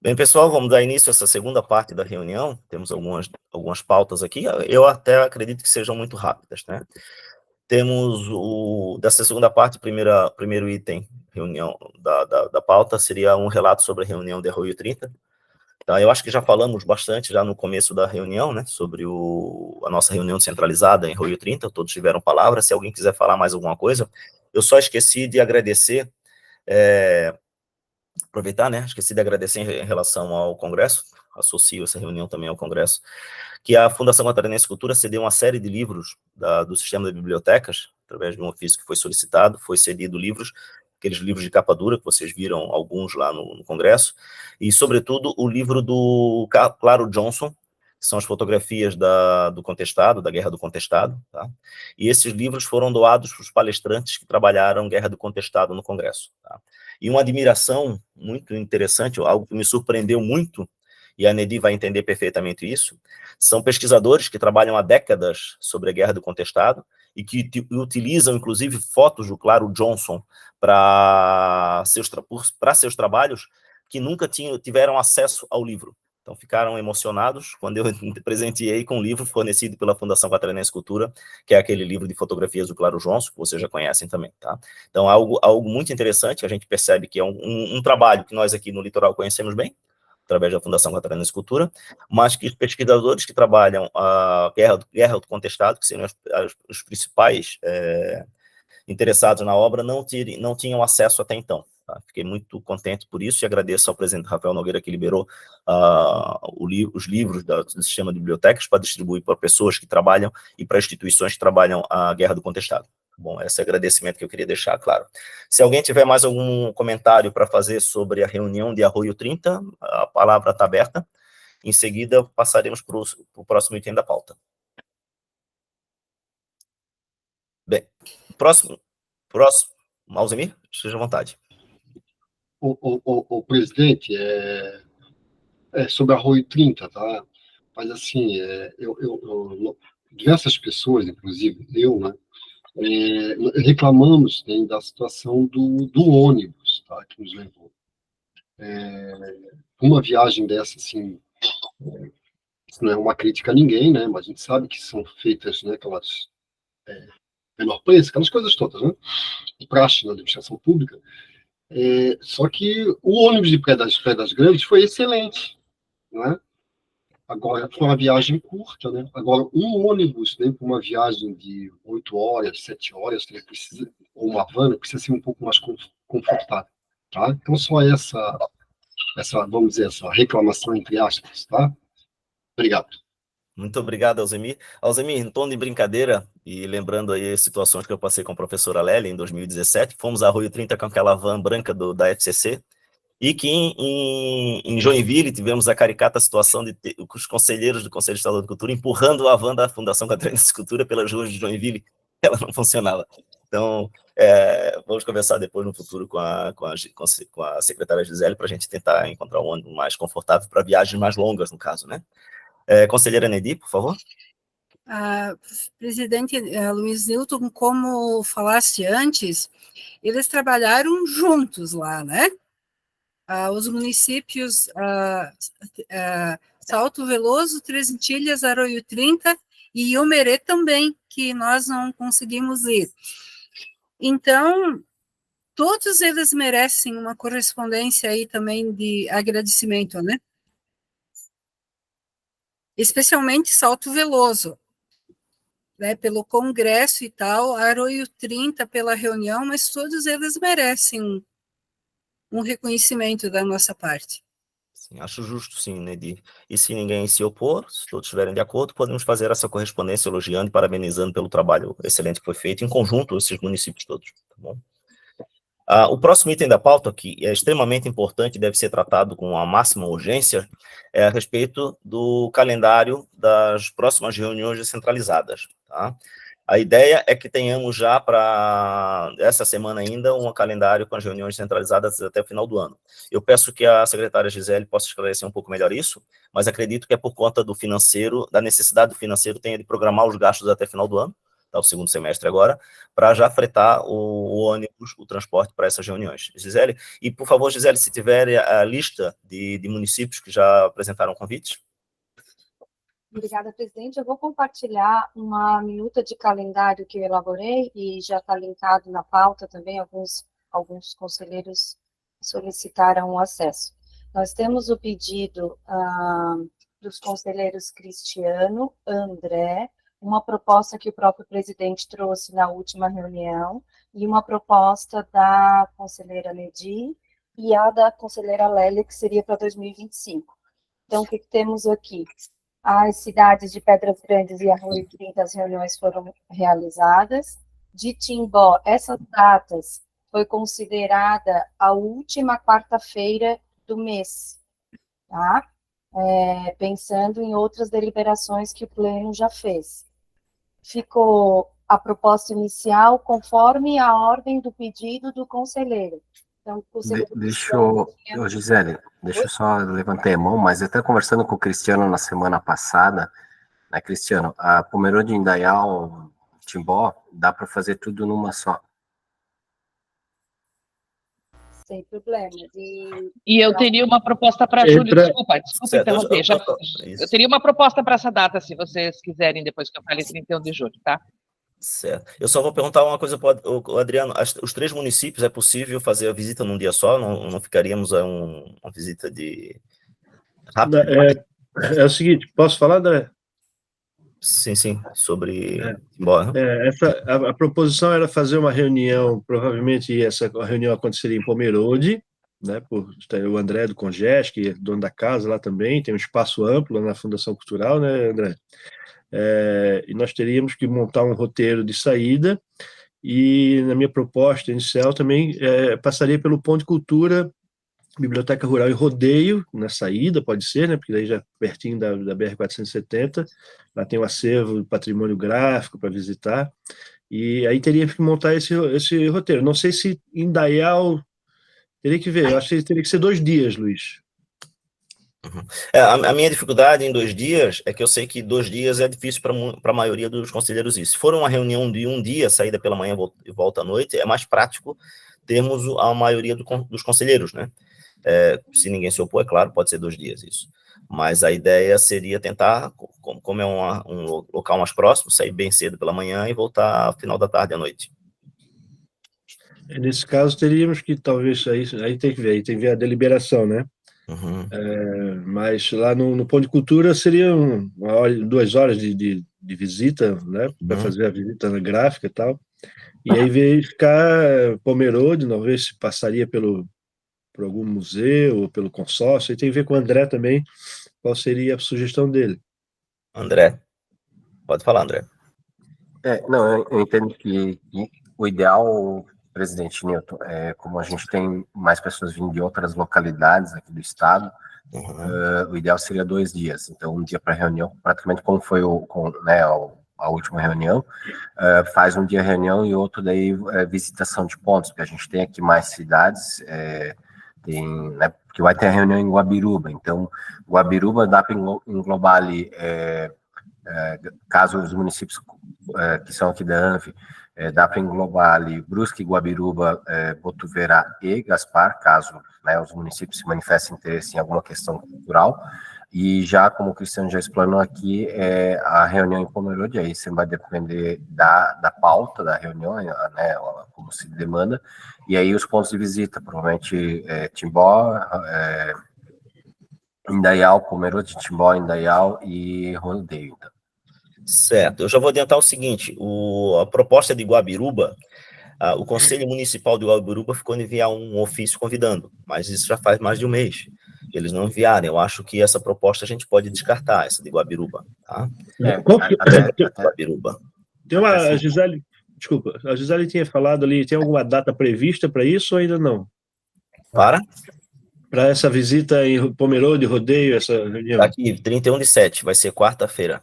Bem, pessoal, vamos dar início a essa segunda parte da reunião. Temos algumas pautas aqui. Eu até acredito que sejam muito rápidas, né? Temos dessa segunda parte, primeiro item, reunião da pauta, seria um relato sobre a reunião de Arroio 30. Tá? Eu acho que já falamos bastante já no começo da reunião, né? Sobre a nossa reunião centralizada em Arroio 30, todos tiveram palavra. Se alguém quiser falar mais alguma coisa, eu só esqueci de agradecer, aproveitar, né, esqueci de agradecer em relação ao Congresso, associo essa reunião também ao Congresso, que a Fundação Catarinense Cultura cedeu uma série de livros do sistema de bibliotecas, através de um ofício que foi solicitado, foi cedido livros, aqueles livros de capa dura, que vocês viram alguns lá no Congresso, e, sobretudo, o livro do Claro Johnson, que são as fotografias do Contestado, da Guerra do Contestado, tá? E esses livros foram doados para os palestrantes que trabalharam Guerra do Contestado no Congresso, tá? E uma admiração muito interessante, algo que me surpreendeu muito, e a Nedi vai entender perfeitamente isso, são pesquisadores que trabalham há décadas sobre a Guerra do Contestado e que utilizam, inclusive, fotos do Claro Johnson para seus trabalhos, que nunca tiveram acesso ao livro. Então, ficaram emocionados quando eu presenteei com um livro fornecido pela Fundação Catarinense Cultura, que é aquele livro de fotografias do Claro Johnson, que vocês já conhecem também, tá? Então, algo muito interessante, a gente percebe que é um trabalho que nós aqui no Litoral conhecemos bem, através da Fundação Catarinense Cultura, mas que os pesquisadores que trabalham a Guerra do Contestado, que seriam os principais interessados na obra, não tinham acesso até então. Tá? Fiquei muito contente por isso e agradeço ao presidente Rafael Nogueira que liberou os livros do sistema de bibliotecas para distribuir para pessoas que trabalham e para instituições que trabalham a Guerra do Contestado. Bom, esse é o agradecimento que eu queria deixar, claro. Se alguém tiver mais algum comentário para fazer sobre a reunião de Arroio 30, a palavra está aberta. Em seguida, passaremos para o próximo item da pauta. Bem, próximo, Alzemir, esteja à vontade. O presidente, sobre Arroio 30, tá? Mas, assim, diversas pessoas, inclusive eu, né, reclamamos, né, da situação do ônibus, tá, que nos levou. Uma viagem dessa, assim, isso não é uma crítica a ninguém, né, mas a gente sabe que são feitas, né, aquelas menor preço, aquelas coisas todas, né, de praxe na administração pública. Só que o ônibus de Pedras Grandes foi excelente, né? Agora, foi uma viagem curta, né? Agora, um ônibus, né, para uma viagem de 8 horas, 7 horas, né, ou uma van, precisa ser um pouco mais confortável, tá? Então, só essa, vamos dizer, essa reclamação, entre aspas, tá? Obrigado. Muito obrigado, Alzemir. Alzemir, em tom de brincadeira, e lembrando aí situações que eu passei com a professora Lélia em 2017, fomos a Arroio 30 com aquela van branca da FCC, e que em Joinville tivemos a caricata situação de ter os conselheiros do Conselho Estadual de Cultura empurrando a van da Fundação Catarinense de Cultura pelas ruas de Joinville, ela não funcionava. Então, vamos conversar depois no futuro com a secretária Gisele para a gente tentar encontrar um ônibus mais confortável para viagens mais longas, no caso, né? Conselheira Nedi, por favor. Presidente Luiz Newton, como falaste antes, eles trabalharam juntos lá, né? Os municípios Salto Veloso, Três Antilhas, Arroio 30 e Iomerê também, que nós não conseguimos ir. Então, todos eles merecem uma correspondência aí também de agradecimento, né? Especialmente Salto Veloso, né, pelo congresso e tal, Arroio 30 pela reunião, mas todos eles merecem um reconhecimento da nossa parte. Sim, acho justo, sim, Nedi. E se ninguém se opor, se todos estiverem de acordo, podemos fazer essa correspondência elogiando e parabenizando pelo trabalho excelente que foi feito em conjunto esses municípios todos, tá bom? O próximo item da pauta, que é extremamente importante e deve ser tratado com a máxima urgência, é a respeito do calendário das próximas reuniões descentralizadas, tá? A ideia é que tenhamos já para essa semana ainda um calendário com as reuniões centralizadas até o final do ano. Eu peço que a secretária Gisele possa esclarecer um pouco melhor isso, mas acredito que é por conta do financeiro, da necessidade do financeiro tenha de programar os gastos até o final do ano, o segundo semestre agora, para já fretar o ônibus, o transporte para essas reuniões. Gisele, e por favor, Gisele, se tiver a lista de municípios que já apresentaram convites. Obrigada, presidente. Eu vou compartilhar uma minuta de calendário que eu elaborei e já está linkado na pauta também, alguns conselheiros solicitaram o acesso. Nós temos o pedido dos conselheiros Cristiano, André, uma proposta que o próprio presidente trouxe na última reunião, e uma proposta da conselheira Ledi e a da conselheira Lélia, que seria para 2025. Então, o que temos aqui? As cidades de Pedras Grandes e Arroio 30, as reuniões foram realizadas. De Timbó, essas datas foi considerada a última quarta-feira do mês, tá? Pensando em outras deliberações que o Pleno já fez. Ficou a proposta inicial conforme a ordem do pedido do conselheiro. Então, Gisele, deixa eu só levantar a mão, mas até conversando com o Cristiano na semana passada, né, Cristiano, a Pomerode, Indaial, Timbó, dá para fazer tudo numa só. Sem problemas. E eu teria uma proposta para Júlio, desculpa interromper. Eu teria uma proposta para essa data, se vocês quiserem, depois que eu fale 31 de julho, tá? Certo. Eu só vou perguntar uma coisa para o Adriano. Os 3 municípios, é possível fazer a visita num dia só? Não ficaríamos uma visita de rápida? É o seguinte, posso falar, André? Sim, sobre... A proposição era fazer uma reunião, provavelmente essa reunião aconteceria em Pomerode, né, por o André do Conges, que é dono da casa lá também, tem um espaço amplo na Fundação Cultural, né, André? E nós teríamos que montar um roteiro de saída, e na minha proposta inicial também passaria pelo Ponto de Cultura, Biblioteca Rural e Rodeio, na saída, pode ser, né, porque daí já pertinho da BR-470, lá tem um acervo de patrimônio gráfico para visitar, e aí teria que montar esse roteiro. Não sei se em Indaial, teria que ver, eu acho que teria que ser 2 dias, Luiz. A minha dificuldade em 2 dias é que eu sei que 2 dias é difícil para a maioria dos conselheiros isso. Se for uma reunião de 1 dia, saída pela manhã e volta à noite, é mais prático termos a maioria dos conselheiros, né? Se ninguém se opor, é claro, pode ser 2 dias isso. Mas a ideia seria tentar, como é um local mais próximo, sair bem cedo pela manhã e voltar ao final da tarde à noite. Nesse caso, teríamos que, talvez, aí tem que ver a deliberação, né? Uhum. Mas lá no Ponto de Cultura seria 2 horas de visita, né? Para fazer a visita na gráfica e tal. E aí verificar Pomerode, talvez se passaria por algum museu ou pelo consórcio, e tem a ver com o André também, qual seria a sugestão dele. André, pode falar, André. Não, eu entendo que o ideal, presidente Newton, como a gente tem mais pessoas vindo de outras localidades aqui do estado, o ideal seria 2 dias, então 1 dia para reunião, praticamente como foi a última reunião, faz 1 dia reunião e outro daí visitação de pontos, porque a gente tem aqui mais cidades, né, porque vai ter a reunião em Guabiruba, então Guabiruba dá para englobar ali, caso os municípios que são aqui da ANF, dá para englobar ali Brusque, Guabiruba, Botuverá e Gaspar, caso, né, os municípios se manifestem interesse em alguma questão cultural, e já, como o Cristiano já explanou aqui, a reunião em Pomerode, aí você vai depender da pauta da reunião, né, como se demanda, e aí os pontos de visita, provavelmente Timbó, Indaial, Pomerode, Timbó, Indaial e Rodeio. Então. Certo, eu já vou adiantar o seguinte, a proposta de Guabiruba, o Conselho Municipal de Guabiruba ficou de enviar um ofício convidando, mas isso já faz mais de 1 mês. Eles não enviaram, eu acho que essa proposta a gente pode descartar, essa de Guabiruba, tá? Guabiruba. Tem a Gisele, desculpa, a Gisele tinha falado ali, tem alguma data prevista para isso ou ainda não? Para essa visita em Pomerode, Rodeio, essa reunião? Aqui, 31/7, vai ser quarta-feira,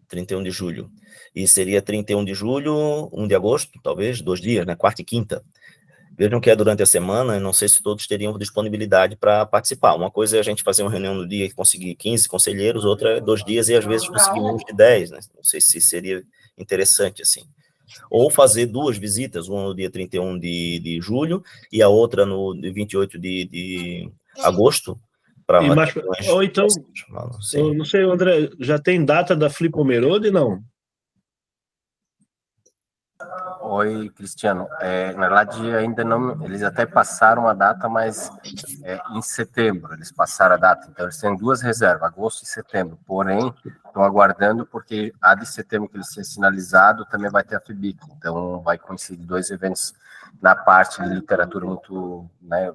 31 de julho. E seria 31 de julho, 1 de agosto, talvez, 2 dias, né? Quarta e quinta. Vejam que é durante a semana, eu não sei se todos teriam disponibilidade para participar. Uma coisa é a gente fazer uma reunião no dia e conseguir 15 conselheiros, outra é 2 dias e às vezes conseguimos de 10, né? Não sei se seria interessante, assim. Ou fazer 2 visitas, uma no dia 31 de julho e a outra no 28 de agosto. Ou então, eu não sei, André, já tem data da Flipomerode, não? Oi, Cristiano. Na verdade, ainda não. Eles até passaram a data, mas em setembro eles passaram a data. Então, eles têm 2 reservas, agosto e setembro. Porém, estão aguardando, porque a de setembro que eles têm sinalizado também vai ter a FIBIC. Então, vai coincidir 2 eventos na parte de literatura muito. Né,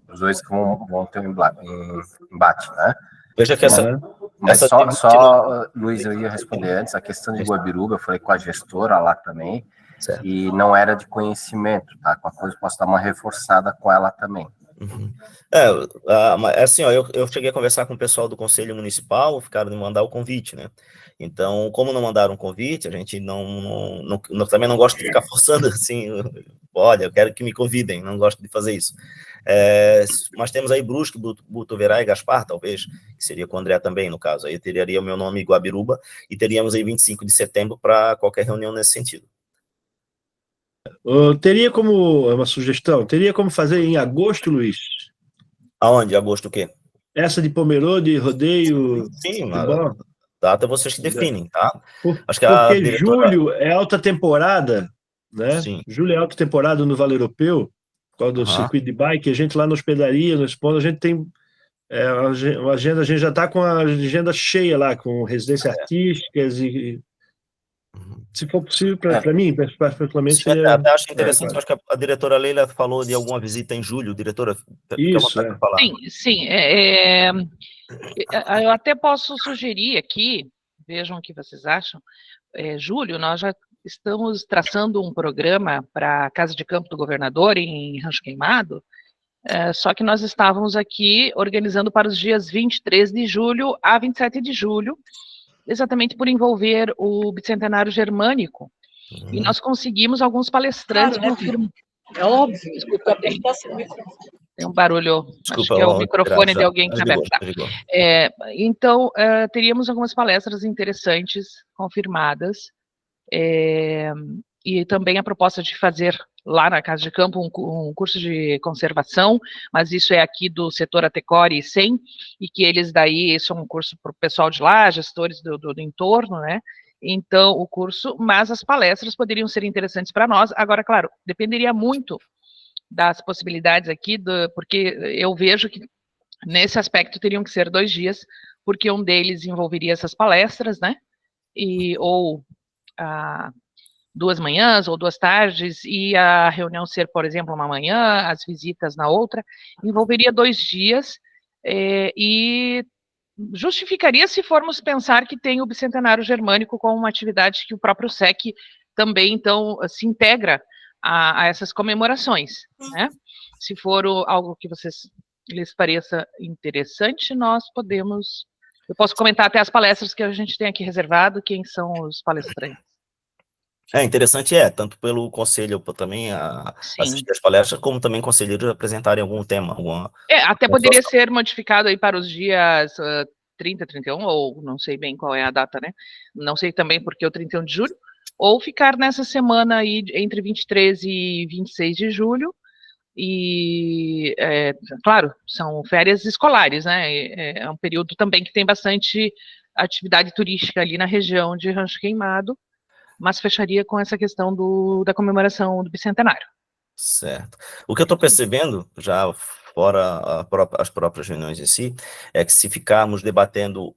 os 2 que vão ter um embate, né? Veja que Mas Luiz, eu ia responder antes, a questão de Guabiruba, eu falei com a gestora lá também, certo. E não era de conhecimento, tá? Com a coisa, posso dar uma reforçada com ela também. Uhum. Assim, ó, eu cheguei a conversar com o pessoal do Conselho Municipal, ficaram de mandar o convite, né? Então, como não mandaram o convite, a gente também não gosta de ficar forçando, assim, olha, eu quero que me convidem, não gosto de fazer isso. Mas temos aí Brusque, Botuverá e Gaspar, talvez, que seria com o André também, no caso. Aí teria o meu nome Guabiruba, e teríamos aí 25 de setembro para qualquer reunião nesse sentido. Teria como, uma sugestão, teria como fazer em agosto, Luiz? Aonde? Agosto o quê? Essa de Pomerode, rodeio... Sim, a data vocês que definem, tá? Acho que porque diretora... julho é alta temporada, né? Sim. Julho é alta temporada no Vale Europeu, por causa do circuito de bike, a gente lá na hospedaria, no Expondo, a gente tem uma agenda, a gente já está com a agenda cheia lá, com residências artísticas e... Se for possível, para mim, particularmente, seria... Até acho interessante, acho que a diretora Leila falou de alguma visita em julho, diretora, isso, falar. Sim, eu até posso sugerir aqui, vejam o que vocês acham, julho, nós já estamos traçando um programa para a Casa de Campo do Governador, em Rancho Queimado, só que nós estávamos aqui organizando para os dias 23 de julho a 27 de julho, exatamente por envolver o Bicentenário Germânico. E nós conseguimos alguns palestrantes. Claro, né? É óbvio. Desculpa, tem um barulho, desculpa, acho que é o microfone de alguém que está aberto. Então, teríamos algumas palestras interessantes, confirmadas, e também a proposta de fazer lá na Casa de Campo um curso de conservação, mas isso é aqui do setor Atecore e SEM, e que eles daí, isso é um curso para o pessoal de lá, gestores do entorno, né? Então, o curso, mas as palestras poderiam ser interessantes para nós. Agora, claro, dependeria muito das possibilidades aqui, porque eu vejo que nesse aspecto teriam que ser 2 dias, porque um deles envolveria essas palestras, né? Ou 2 manhãs ou 2 tardes, e a reunião ser, por exemplo, uma manhã, as visitas na outra, envolveria 2 dias, e justificaria se formos pensar que tem o Bicentenário Germânico como uma atividade que o próprio SEC também, então, se integra a essas comemorações, né? Se for algo que lhes pareça interessante, nós podemos... Eu posso comentar até as palestras que a gente tem aqui reservado, quem são os palestrantes. Interessante tanto pelo conselho também assistir as palestras, como também conselheiros apresentarem algum tema. Até poderia ser modificado aí para os dias 30, 31, ou não sei bem qual é a data, né? Não sei também porque é o 31 de julho, ou ficar nessa semana aí entre 23 e 26 de julho, e, claro, são férias escolares, né? É um período também que tem bastante atividade turística ali na região de Rancho Queimado, mas fecharia com essa questão da comemoração do Bicentenário. Certo. O que eu estou percebendo, já fora as próprias reuniões em si, é que se ficarmos debatendo,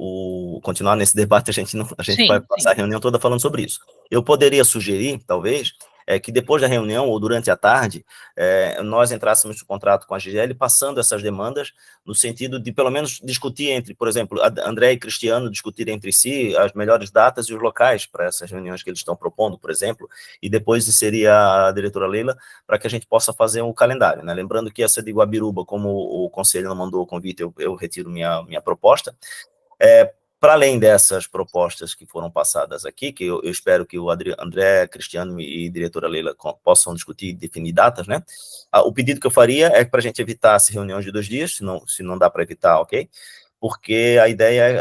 continuar nesse debate, a gente vai passar a reunião toda falando sobre isso. Eu poderia sugerir, talvez, que depois da reunião, ou durante a tarde, nós entrássemos em contrato com a GGL, passando essas demandas, no sentido de, pelo menos, discutir entre, por exemplo, André e Cristiano discutirem entre si as melhores datas e os locais para essas reuniões que eles estão propondo, por exemplo, e depois inserir a diretora Leila, para que a gente possa fazer um calendário, né? Lembrando que essa de Guabiruba, como o conselho não mandou o convite, eu retiro minha proposta. Para além dessas propostas que foram passadas aqui, que eu espero que o André, Cristiano e a diretora Leila possam discutir e definir datas, né? O pedido que eu faria é para a gente evitar as reuniões de 2 dias, se não dá para evitar, ok? porque a ideia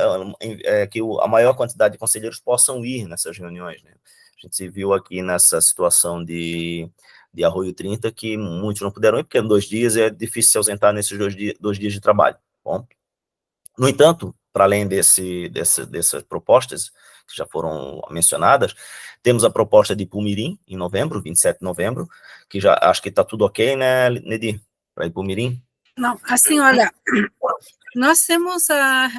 é que a maior quantidade de conselheiros possam ir nessas reuniões, né? A gente se viu aqui nessa situação de Arroio 30, que muitos não puderam ir, porque 2 dias é difícil se ausentar nesses 2 dias de trabalho. Bom, no entanto, para além dessas propostas, que já foram mencionadas, temos a proposta de Ipumirim, em novembro, 27 de novembro, que já acho que está tudo ok, né, Nedir, para Ipumirim? Não, assim, olha, nós temos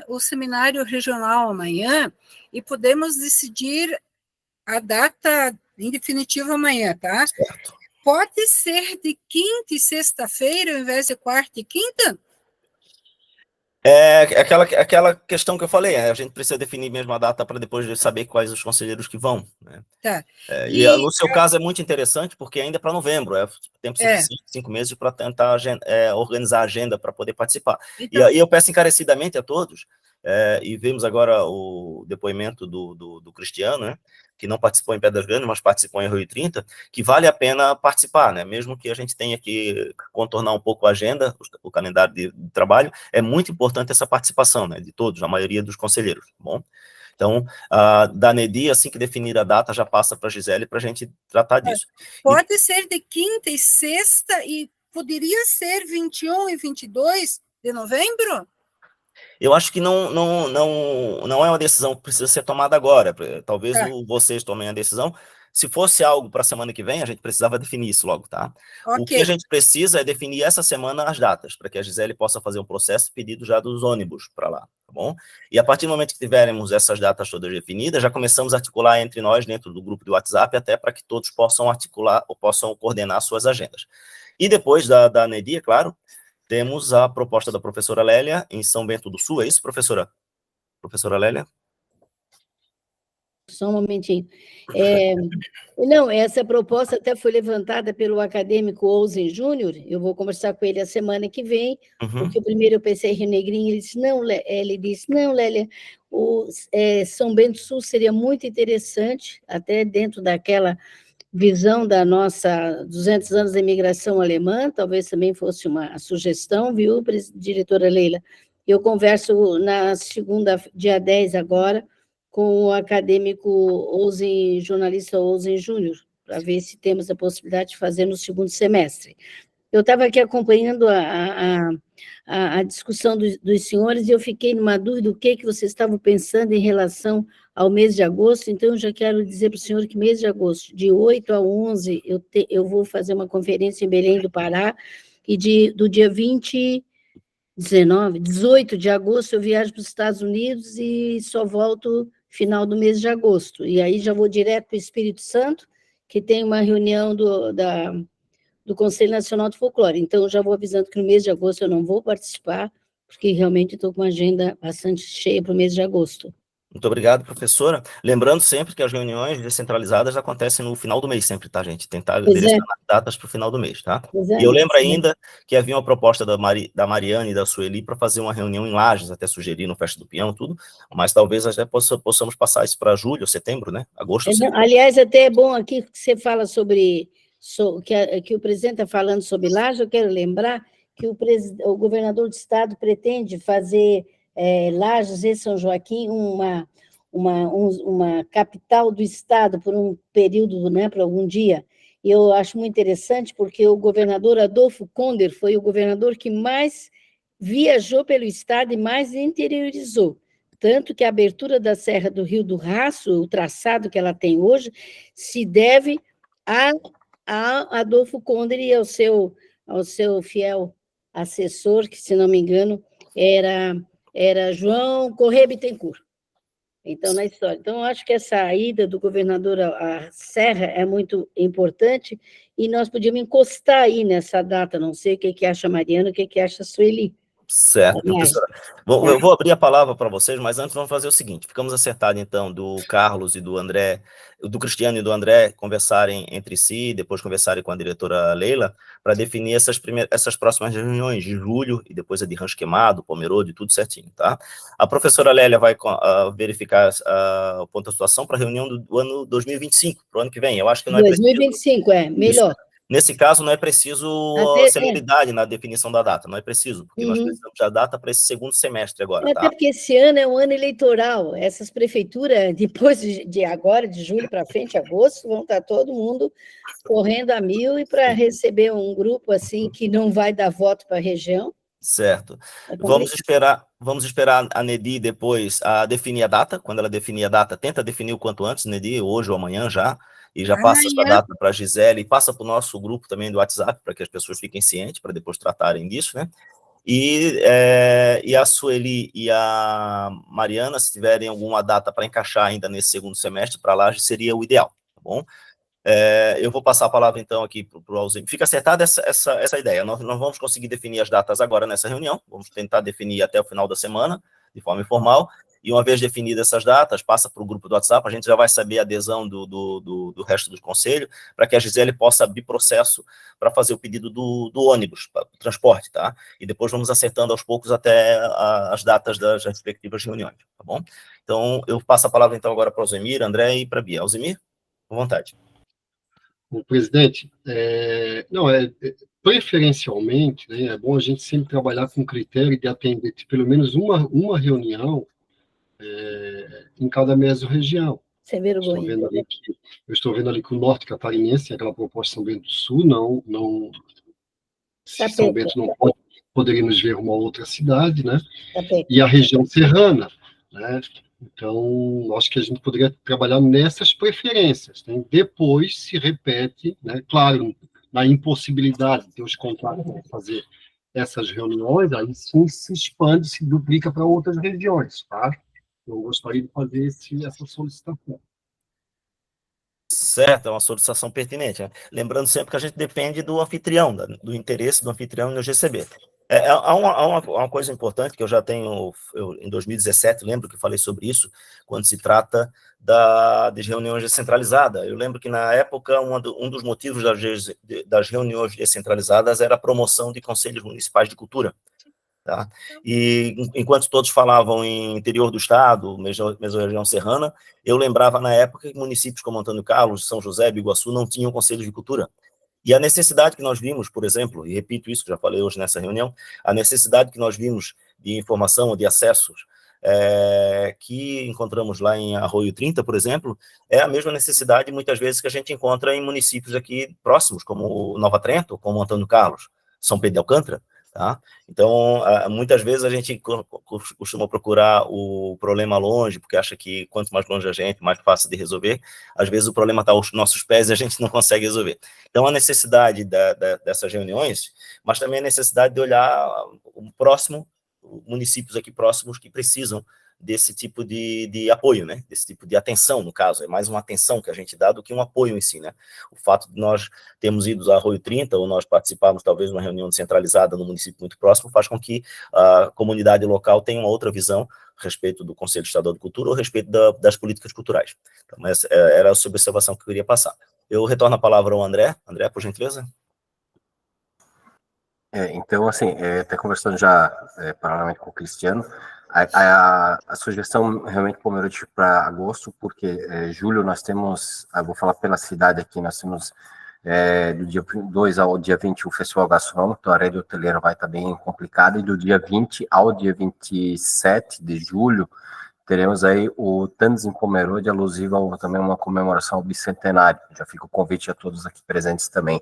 o seminário regional amanhã e podemos decidir a data em definitivo amanhã, tá? Certo. Pode ser de quinta e sexta-feira, ao invés de quarta e quinta? É aquela questão que eu falei, a gente precisa definir mesmo a data para depois saber quais os conselheiros que vão, né? Tá. E no seu caso é muito interessante, porque ainda é para novembro, é tempo suficiente, 5 meses, para tentar organizar a agenda para poder participar. Então, E aí eu peço encarecidamente a todos, e vemos agora o depoimento do Cristiano, né, que não participou em Pedras Grandes, mas participou em Arroio 30, que vale a pena participar, né, mesmo que a gente tenha que contornar um pouco a agenda, o calendário de trabalho, é muito importante essa participação, né, de todos, a maioria dos conselheiros, tá bom? Então, da Nedir, assim que definir a data, já passa para a Gisele para a gente tratar disso. Pode ser de quinta e sexta, e poderia ser 21 e 22 de novembro? Eu acho que não é uma decisão que precisa ser tomada agora. Talvez vocês tomem a decisão. Se fosse algo para a semana que vem, a gente precisava definir isso logo, tá? Okay. O que a gente precisa é definir essa semana as datas, para que a Gisele possa fazer um processo pedido já dos ônibus para lá, tá bom? E a partir do momento que tivermos essas datas todas definidas, já começamos a articular entre nós, dentro do grupo do WhatsApp, até para que todos possam articular ou possam coordenar suas agendas. E depois da Nedir, claro, temos a proposta da professora Lélia em São Bento do Sul, é isso, professora? Professora Lélia? Só um momentinho. Não, essa proposta até foi levantada pelo acadêmico Ousen Júnior, eu vou conversar com ele a semana que vem, porque o primeiro eu pensei em Rio Negrinho, ele disse, não, Lélia, São Bento do Sul seria muito interessante, até dentro daquela visão da nossa 200 anos da imigração alemã, talvez também fosse uma sugestão, viu, diretora Leila? Eu converso na segunda, dia 10 agora, com o acadêmico Ousen, jornalista Ousen Júnior, para ver se temos a possibilidade de fazer no segundo semestre. Eu estava aqui acompanhando a discussão dos senhores e eu fiquei numa dúvida, o que vocês estavam pensando em relação ao mês de agosto, então eu já quero dizer para o senhor que mês de agosto, de 8 a 11, eu vou fazer uma conferência em Belém do Pará, e do dia 18 de agosto eu viajo para os Estados Unidos e só volto final do mês de agosto, e aí já vou direto para o Espírito Santo, que tem uma reunião do Conselho Nacional do Folclore, então eu já vou avisando que no mês de agosto eu não vou participar, porque realmente estou com uma agenda bastante cheia para o mês de agosto. Muito obrigado, professora. Lembrando sempre que as reuniões descentralizadas acontecem no final do mês sempre, tá, gente? Tentar direcionar datas para o final do mês, tá? E eu lembro ainda que havia uma proposta da Mariane e da Sueli para fazer uma reunião em Lages, até sugerir no Festa do Peão, tudo, mas talvez até possamos passar isso para julho, setembro, né? Agosto, setembro. Aliás, até é bom aqui que você fala sobre que o presidente está falando sobre Lages, eu quero lembrar que o governador do estado pretende fazer Lages e São Joaquim uma capital do estado por um período, né, por algum dia. E eu acho muito interessante porque o governador Adolfo Konder foi o governador que mais viajou pelo estado e mais interiorizou. Tanto que a abertura da Serra do Rio do Raço, o traçado que ela tem hoje, se deve a Adolfo Konder e ao seu fiel assessor, que, se não me engano, era João Corrêa Bittencourt. Então, na história. Então, eu acho que essa ida do governador à Serra é muito importante e nós podíamos encostar aí nessa data, não sei o que acha a Mariana, o que acha a Sueli. Certo, professora. Eu vou abrir a palavra para vocês, mas antes vamos fazer o seguinte, ficamos acertados, então, do Carlos e do André, do Cristiano e do André conversarem entre si, depois conversarem com a diretora Leila, para definir essas próximas reuniões de julho, e depois a de Rancho Queimado, Pomerode, tudo certinho, tá? A professora Lélia vai verificar o ponto da situação para a reunião do ano 2025, para o ano que vem. Eu acho que não é 2025, melhor. Nesse caso, não é preciso celeridade na definição da data, não é preciso, porque nós precisamos da data para esse segundo semestre agora, Até porque esse ano é um ano eleitoral, essas prefeituras, depois de agora, de julho para frente, agosto, vão estar todo mundo correndo a mil, e para receber um grupo assim que não vai dar voto para a região. Certo. Vamos esperar a Nedi depois a definir a data. Quando ela definir a data, tenta definir o quanto antes, Nedi, hoje ou amanhã já, e já passa essa data para a Gisele, e passa para o nosso grupo também do WhatsApp, para que as pessoas fiquem cientes, para depois tratarem disso, né? E a Sueli e a Mariana, se tiverem alguma data para encaixar ainda nesse segundo semestre, para lá seria o ideal, tá bom? Eu vou passar a palavra, então, aqui para o Alzheimer. Fica acertada essa ideia. Nós não vamos conseguir definir as datas agora nessa reunião, vamos tentar definir até o final da semana, de forma informal, e uma vez definidas essas datas, passa para o grupo do WhatsApp, a gente já vai saber a adesão do resto do conselho, para que a Gisele possa abrir processo para fazer o pedido do ônibus, para o transporte, tá? E depois vamos acertando aos poucos até as datas das respectivas reuniões, tá bom? Então, eu passo a palavra, então, agora para o Alzemir, André e para a Bia. Alzemir, com vontade. O presidente, preferencialmente, né, é bom a gente sempre trabalhar com critério de atender pelo menos uma reunião em cada mesorregião. Sem vergonha. Eu estou vendo ali que o norte catarinense, aquela proposta de São Bento do Sul, São Bento não pode, poderíamos ver uma outra cidade, né? E a região serrana, né? Então, acho que a gente poderia trabalhar nessas preferências, né? Depois se repete, né? Claro, na impossibilidade de ter os contratos para fazer essas reuniões, aí sim se expande, se duplica para outras regiões, tá? Eu gostaria de fazer essa solicitação. Certo, é uma solicitação pertinente, né? Lembrando sempre que a gente depende do anfitrião, do interesse do anfitrião em nos receber. Há uma coisa importante que eu já tenho, em 2017, lembro que falei sobre isso, quando se trata de reuniões descentralizadas. Eu lembro que, na época, um dos motivos das reuniões descentralizadas era a promoção de conselhos municipais de cultura. Tá? E enquanto todos falavam em interior do estado, mesorregião serrana, eu lembrava na época que municípios como Antônio Carlos, São José, Biguaçu não tinham conselhos de cultura. E a necessidade que nós vimos, por exemplo, e repito isso que já falei hoje nessa reunião, a necessidade que nós vimos de informação, de acessos, que encontramos lá em Arroio 30, por exemplo, é a mesma necessidade, muitas vezes, que a gente encontra em municípios aqui próximos, como Nova Trento, como Antônio Carlos, São Pedro de Alcântara. Tá? Então, muitas vezes a gente costuma procurar o problema longe, porque acha que quanto mais longe a gente, mais fácil de resolver. Às vezes o problema está aos nossos pés e a gente não consegue resolver. Então, a necessidade dessas reuniões, mas também a necessidade de olhar o próximo, municípios aqui próximos que precisam desse tipo de apoio, né? Desse tipo de atenção, no caso. É mais uma atenção que a gente dá do que um apoio em si, né? O fato de nós termos ido a Arroio 30, ou nós participarmos, talvez, de uma reunião descentralizada no município muito próximo, faz com que a comunidade local tenha uma outra visão a respeito do Conselho Estadual de Cultura ou a respeito das políticas culturais. Então, essa era a sua observação que eu queria passar. Eu retorno a palavra ao André. André, por gentileza. Então, assim, até conversando já paralelamente com o Cristiano, a sugestão realmente Pomerode para agosto, porque julho nós temos, vou falar pela cidade aqui, nós temos do dia 2 ao dia 20 o Festival Gastronômico, então a rede hoteleira vai estar bem complicada, e do dia 20 ao dia 27 de julho teremos aí o Tandes em Pomerode, alusivo a também uma comemoração ao bicentenário. Já fica o convite a todos aqui presentes também.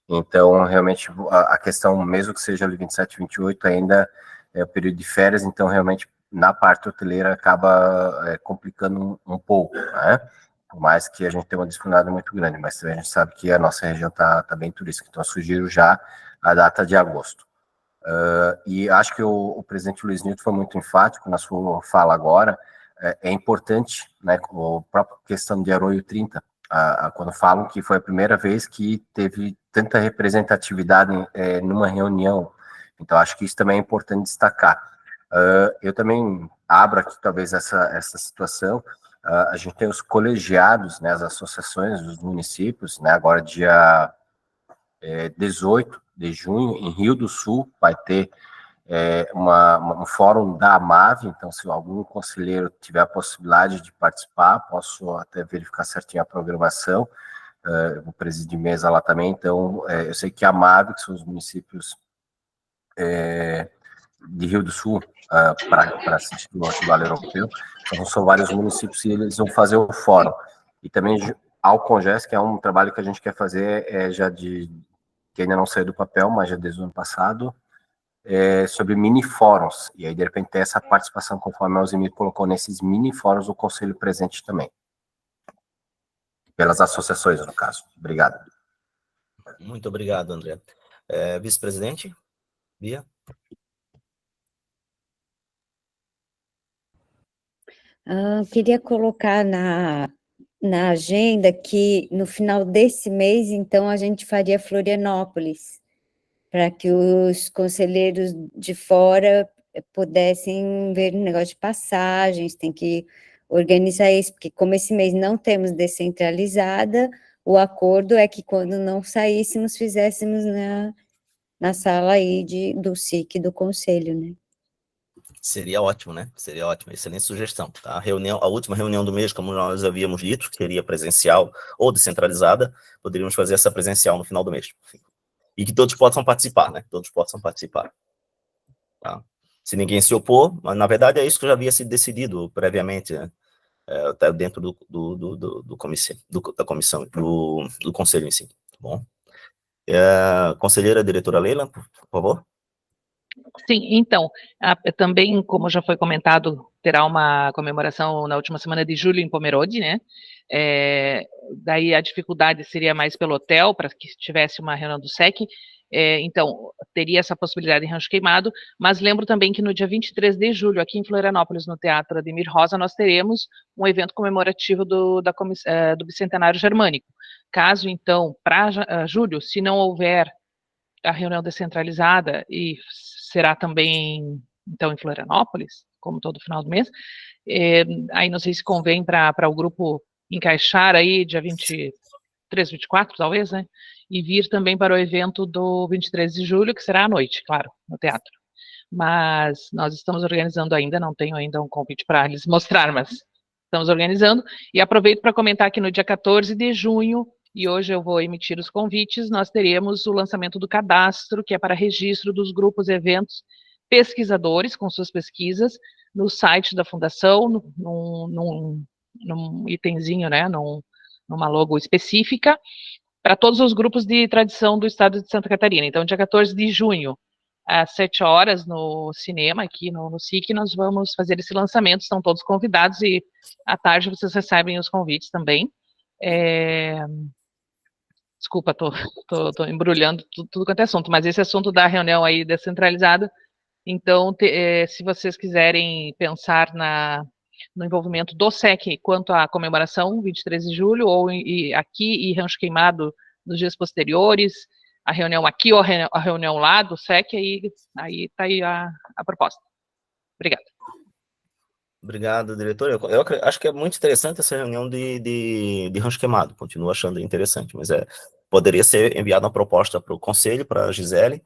Então, realmente, a questão, mesmo que seja ali 27, 28, ainda é o período de férias, então, realmente, na parte hoteleira, acaba complicando um pouco, né? Por mais que a gente tenha uma disponibilidade muito grande, mas também a gente sabe que a nossa região está bem turística, então eu sugiro já a data de agosto. E acho que o presidente Luiz Nilton foi muito enfático na sua fala agora. É importante, né, a própria questão de Arroio 30, quando falam que foi a primeira vez que teve tanta representatividade numa reunião. Então, acho que isso também é importante destacar. Eu também abro aqui, talvez, essa situação. A gente tem os colegiados, né, as associações dos municípios, né, agora dia 18 de junho, em Rio do Sul, vai ter um fórum da AMAV, então se algum conselheiro tiver a possibilidade de participar, posso até verificar certinho a programação, eu vou presidir mesa lá também, então eu sei que a MAV, que são os municípios de Rio do Sul, para assistir o Vale Europeu, então são vários municípios e eles vão fazer o fórum. E também ao Conges, que é um trabalho que a gente quer fazer que ainda não saiu do papel, mas já desde o ano passado, sobre mini-fóruns, e aí de repente ter essa participação, conforme o Alzimir colocou, nesses mini-fóruns do Conselho presente também. Pelas associações, no caso. Obrigado. Muito obrigado, André. Vice-presidente, Bia? Queria colocar na agenda que no final desse mês, então, a gente faria Florianópolis, para que os conselheiros de fora pudessem ver o negócio de passagens, tem que organizar isso, porque como esse mês não temos descentralizada, o acordo é que quando não saíssemos, fizéssemos na sala aí do SIC do Conselho, né? Seria ótimo, né? Seria ótimo, excelente sugestão. Tá? A última reunião do mês, como nós havíamos dito, que seria presencial ou descentralizada, poderíamos fazer essa presencial no final do mês. E que todos possam participar, né? Todos possam participar. Tá? Se ninguém se opor, mas na verdade é isso que já havia sido decidido previamente, né? Até dentro da comissão, do conselho em si. Tá bom? Conselheira diretora Leila, por favor. Sim, então, também, como já foi comentado, terá uma comemoração na última semana de julho em Pomerode, né? Daí a dificuldade seria mais pelo hotel, para que tivesse uma reunião do SEC. Então, teria essa possibilidade em Rancho Queimado, mas lembro também que no dia 23 de julho, aqui em Florianópolis, no Teatro Ademir Rosa, nós teremos um evento comemorativo do Bicentenário Germânico. Caso, então, para julho, se não houver a reunião descentralizada, e será também, então, em Florianópolis, como todo final do mês, aí não sei se convém para o grupo encaixar aí dia 23, 24, talvez, né, e vir também para o evento do 23 de julho, que será à noite, claro, no teatro. Mas nós estamos organizando ainda, não tenho ainda um convite para lhes mostrar, mas estamos organizando, e aproveito para comentar que no dia 14 de junho, e hoje eu vou emitir os convites, nós teremos o lançamento do cadastro, que é para registro dos grupos e eventos pesquisadores, com suas pesquisas, no site da Fundação, num itemzinho, né, numa logo específica, para todos os grupos de tradição do estado de Santa Catarina. Então, dia 14 de junho, às 7 horas, no cinema, aqui no SIC, nós vamos fazer esse lançamento, estão todos convidados, e à tarde vocês recebem os convites também. Desculpa, tô embrulhando tudo quanto é assunto, mas esse assunto da reunião aí descentralizada, então, se vocês quiserem pensar no envolvimento do SEC quanto à comemoração, 23 de julho, ou aqui e Rancho Queimado nos dias posteriores, a reunião aqui ou a reunião lá do SEC, aí está aí a proposta. Obrigada. Obrigado, diretor. Eu acho que é muito interessante essa reunião de Rancho Queimado, continuo achando interessante, mas poderia ser enviada uma proposta para o conselho, para a Gisele,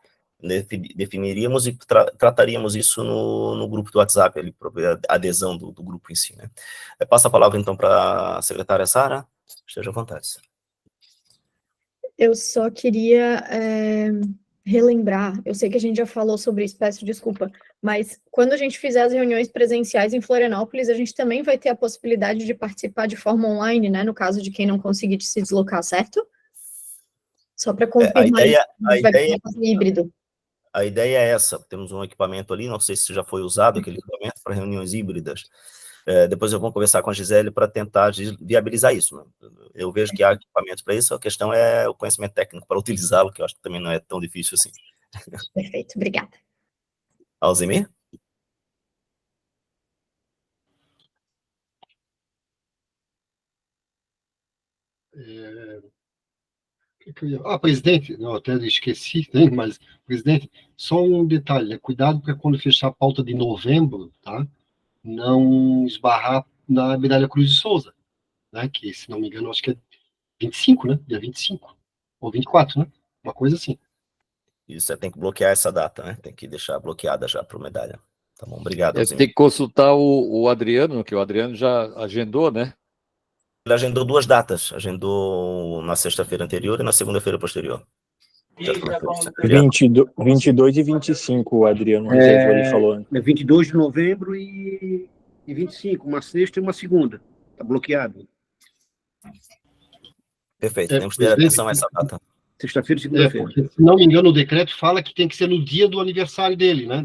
definiríamos e trataríamos isso no grupo do WhatsApp, ali, para ver a adesão do grupo em si, né? Passo a palavra, então, para a secretária Sara. Esteja à vontade. Eu só queria relembrar, eu sei que a gente já falou sobre isso, peço desculpa, mas quando a gente fizer as reuniões presenciais em Florianópolis, a gente também vai ter a possibilidade de participar de forma online, né, no caso de quem não conseguir se deslocar, certo? Só para confirmar, vai ser híbrido. A ideia é essa, temos um equipamento ali, não sei se já foi usado aquele equipamento para reuniões híbridas. Depois eu vou conversar com a Gisele para tentar viabilizar isso, né? Eu vejo que há equipamentos para isso, a questão é o conhecimento técnico para utilizá-lo, que eu acho que também não é tão difícil assim. Perfeito, obrigada. Alzimir? Presidente, eu até esqueci, né, mas, presidente, só um detalhe, né, cuidado para quando fechar a pauta de novembro, tá? Não esbarrar na Medalha Cruz de Souza, né, que, se não me engano, acho que é 25, né, dia 25, ou 24, né, uma coisa assim. Isso, tem que bloquear essa data, né, tem que deixar bloqueada já para o medalha. Tá bom, obrigado. Tem que consultar o Adriano, que o Adriano já agendou, né? agendou 2 datas, agendou na sexta-feira anterior e na segunda-feira posterior. 22 e 25, o Adriano reservou, ele falou. É 22 de novembro e 25, uma sexta e uma segunda. Está bloqueado. Perfeito, temos que ter atenção a essa data. Sexta-feira e segunda-feira. Porque, se não me engano, o decreto fala que tem que ser no dia do aniversário dele, né?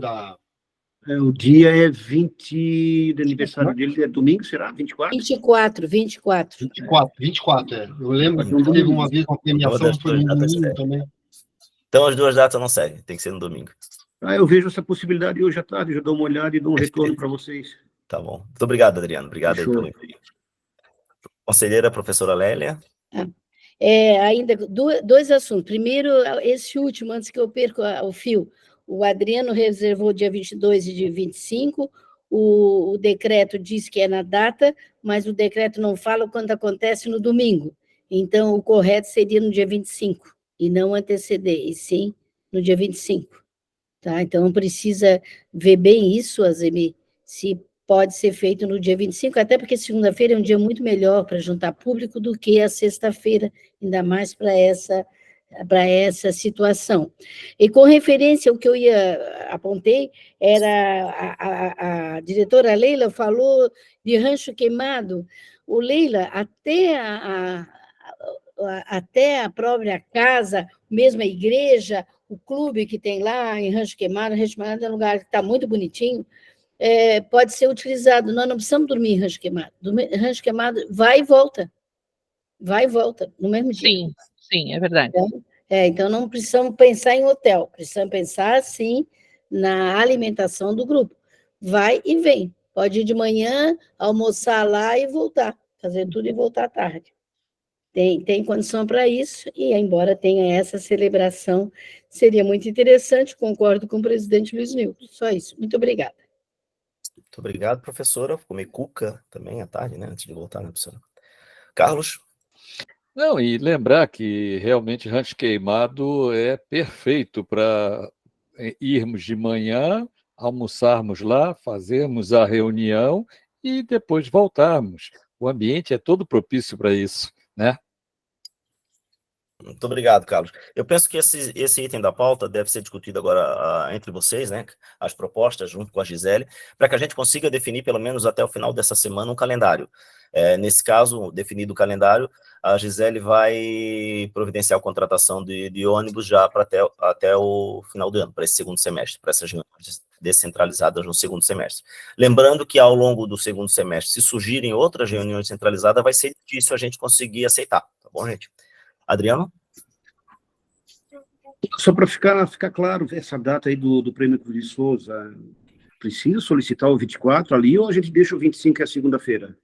O dia é 20 do aniversário dele, é domingo, será? 24? 24. 24, é. Eu lembro que teve uma vez uma premiação, foi no domingo também. Então as 2 datas não seguem, tem que ser no domingo. Eu vejo essa possibilidade hoje à tarde, já dou uma olhada e dou um retorno para vocês. Tá bom. Muito obrigado, Adriano. Obrigado aí pelo envio. Conselheira, professora Lélia. Ainda 2 assuntos. Primeiro, esse último, antes que eu perca o fio. O Adriano reservou dia 22 e dia 25, o decreto diz que é na data, mas o decreto não fala quando acontece no domingo. Então, o correto seria no dia 25, e não anteceder, e sim no dia 25. Tá? Então, precisa ver bem isso, Azemi, se pode ser feito no dia 25, até porque segunda-feira é um dia muito melhor para juntar público do que a sexta-feira, ainda mais para essa situação. E com referência ao que eu apontei, era a diretora Leila falou de Rancho Queimado. O Leila, até a própria casa, mesmo a igreja, o clube que tem lá em Rancho Queimado é um lugar que está muito bonitinho, pode ser utilizado. Nós não precisamos dormir em Rancho Queimado. Rancho Queimado vai e volta no mesmo dia. Sim, é verdade. Então, não precisamos pensar em hotel, precisamos pensar, sim, na alimentação do grupo. Vai e vem. Pode ir de manhã, almoçar lá e voltar, fazer tudo e voltar à tarde. Tem condição para isso, e embora tenha essa celebração, seria muito interessante, concordo com o presidente Luiz Nilton. Só isso. Muito obrigada. Muito obrigado, professora. Vou comer cuca também à tarde, né? Antes de voltar, né, professora? Carlos? Não, e lembrar que realmente Rancho Queimado é perfeito para irmos de manhã, almoçarmos lá, fazermos a reunião e depois voltarmos. O ambiente é todo propício para isso, né? Muito obrigado, Carlos. Eu penso que esse item da pauta deve ser discutido agora entre vocês, né? As propostas, junto com a Gisele, para que a gente consiga definir, pelo menos até o final dessa semana, um calendário. Nesse caso, definido o calendário, a Gisele vai providenciar a contratação de ônibus já para até o final do ano, para esse segundo semestre, para essas reuniões descentralizadas no segundo semestre. Lembrando que ao longo do segundo semestre, se surgirem outras reuniões centralizadas, vai ser difícil a gente conseguir aceitar, tá bom, gente? Adriano? Só para ficar claro, essa data aí do Prêmio Cruz de Souza, precisa solicitar o 24 ali ou a gente deixa o 25, que é segunda-feira?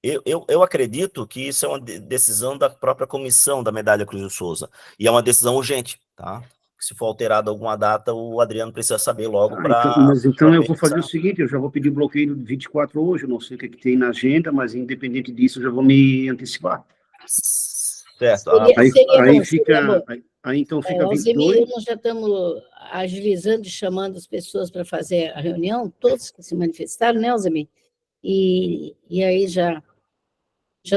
Eu acredito que isso é uma decisão da própria comissão da Medalha Cruz de Souza, e é uma decisão urgente, tá? Se for alterada alguma data, o Adriano precisa saber logo para... Mas então eu vou fazer o seguinte, eu já vou pedir bloqueio do 24 hoje, eu não sei o que tem na agenda, mas independente disso, eu já vou me antecipar. Certo. Aí então fica 22. Nós já estamos agilizando e chamando as pessoas para fazer a reunião, todos que se manifestaram, né, Alzemir? E aí já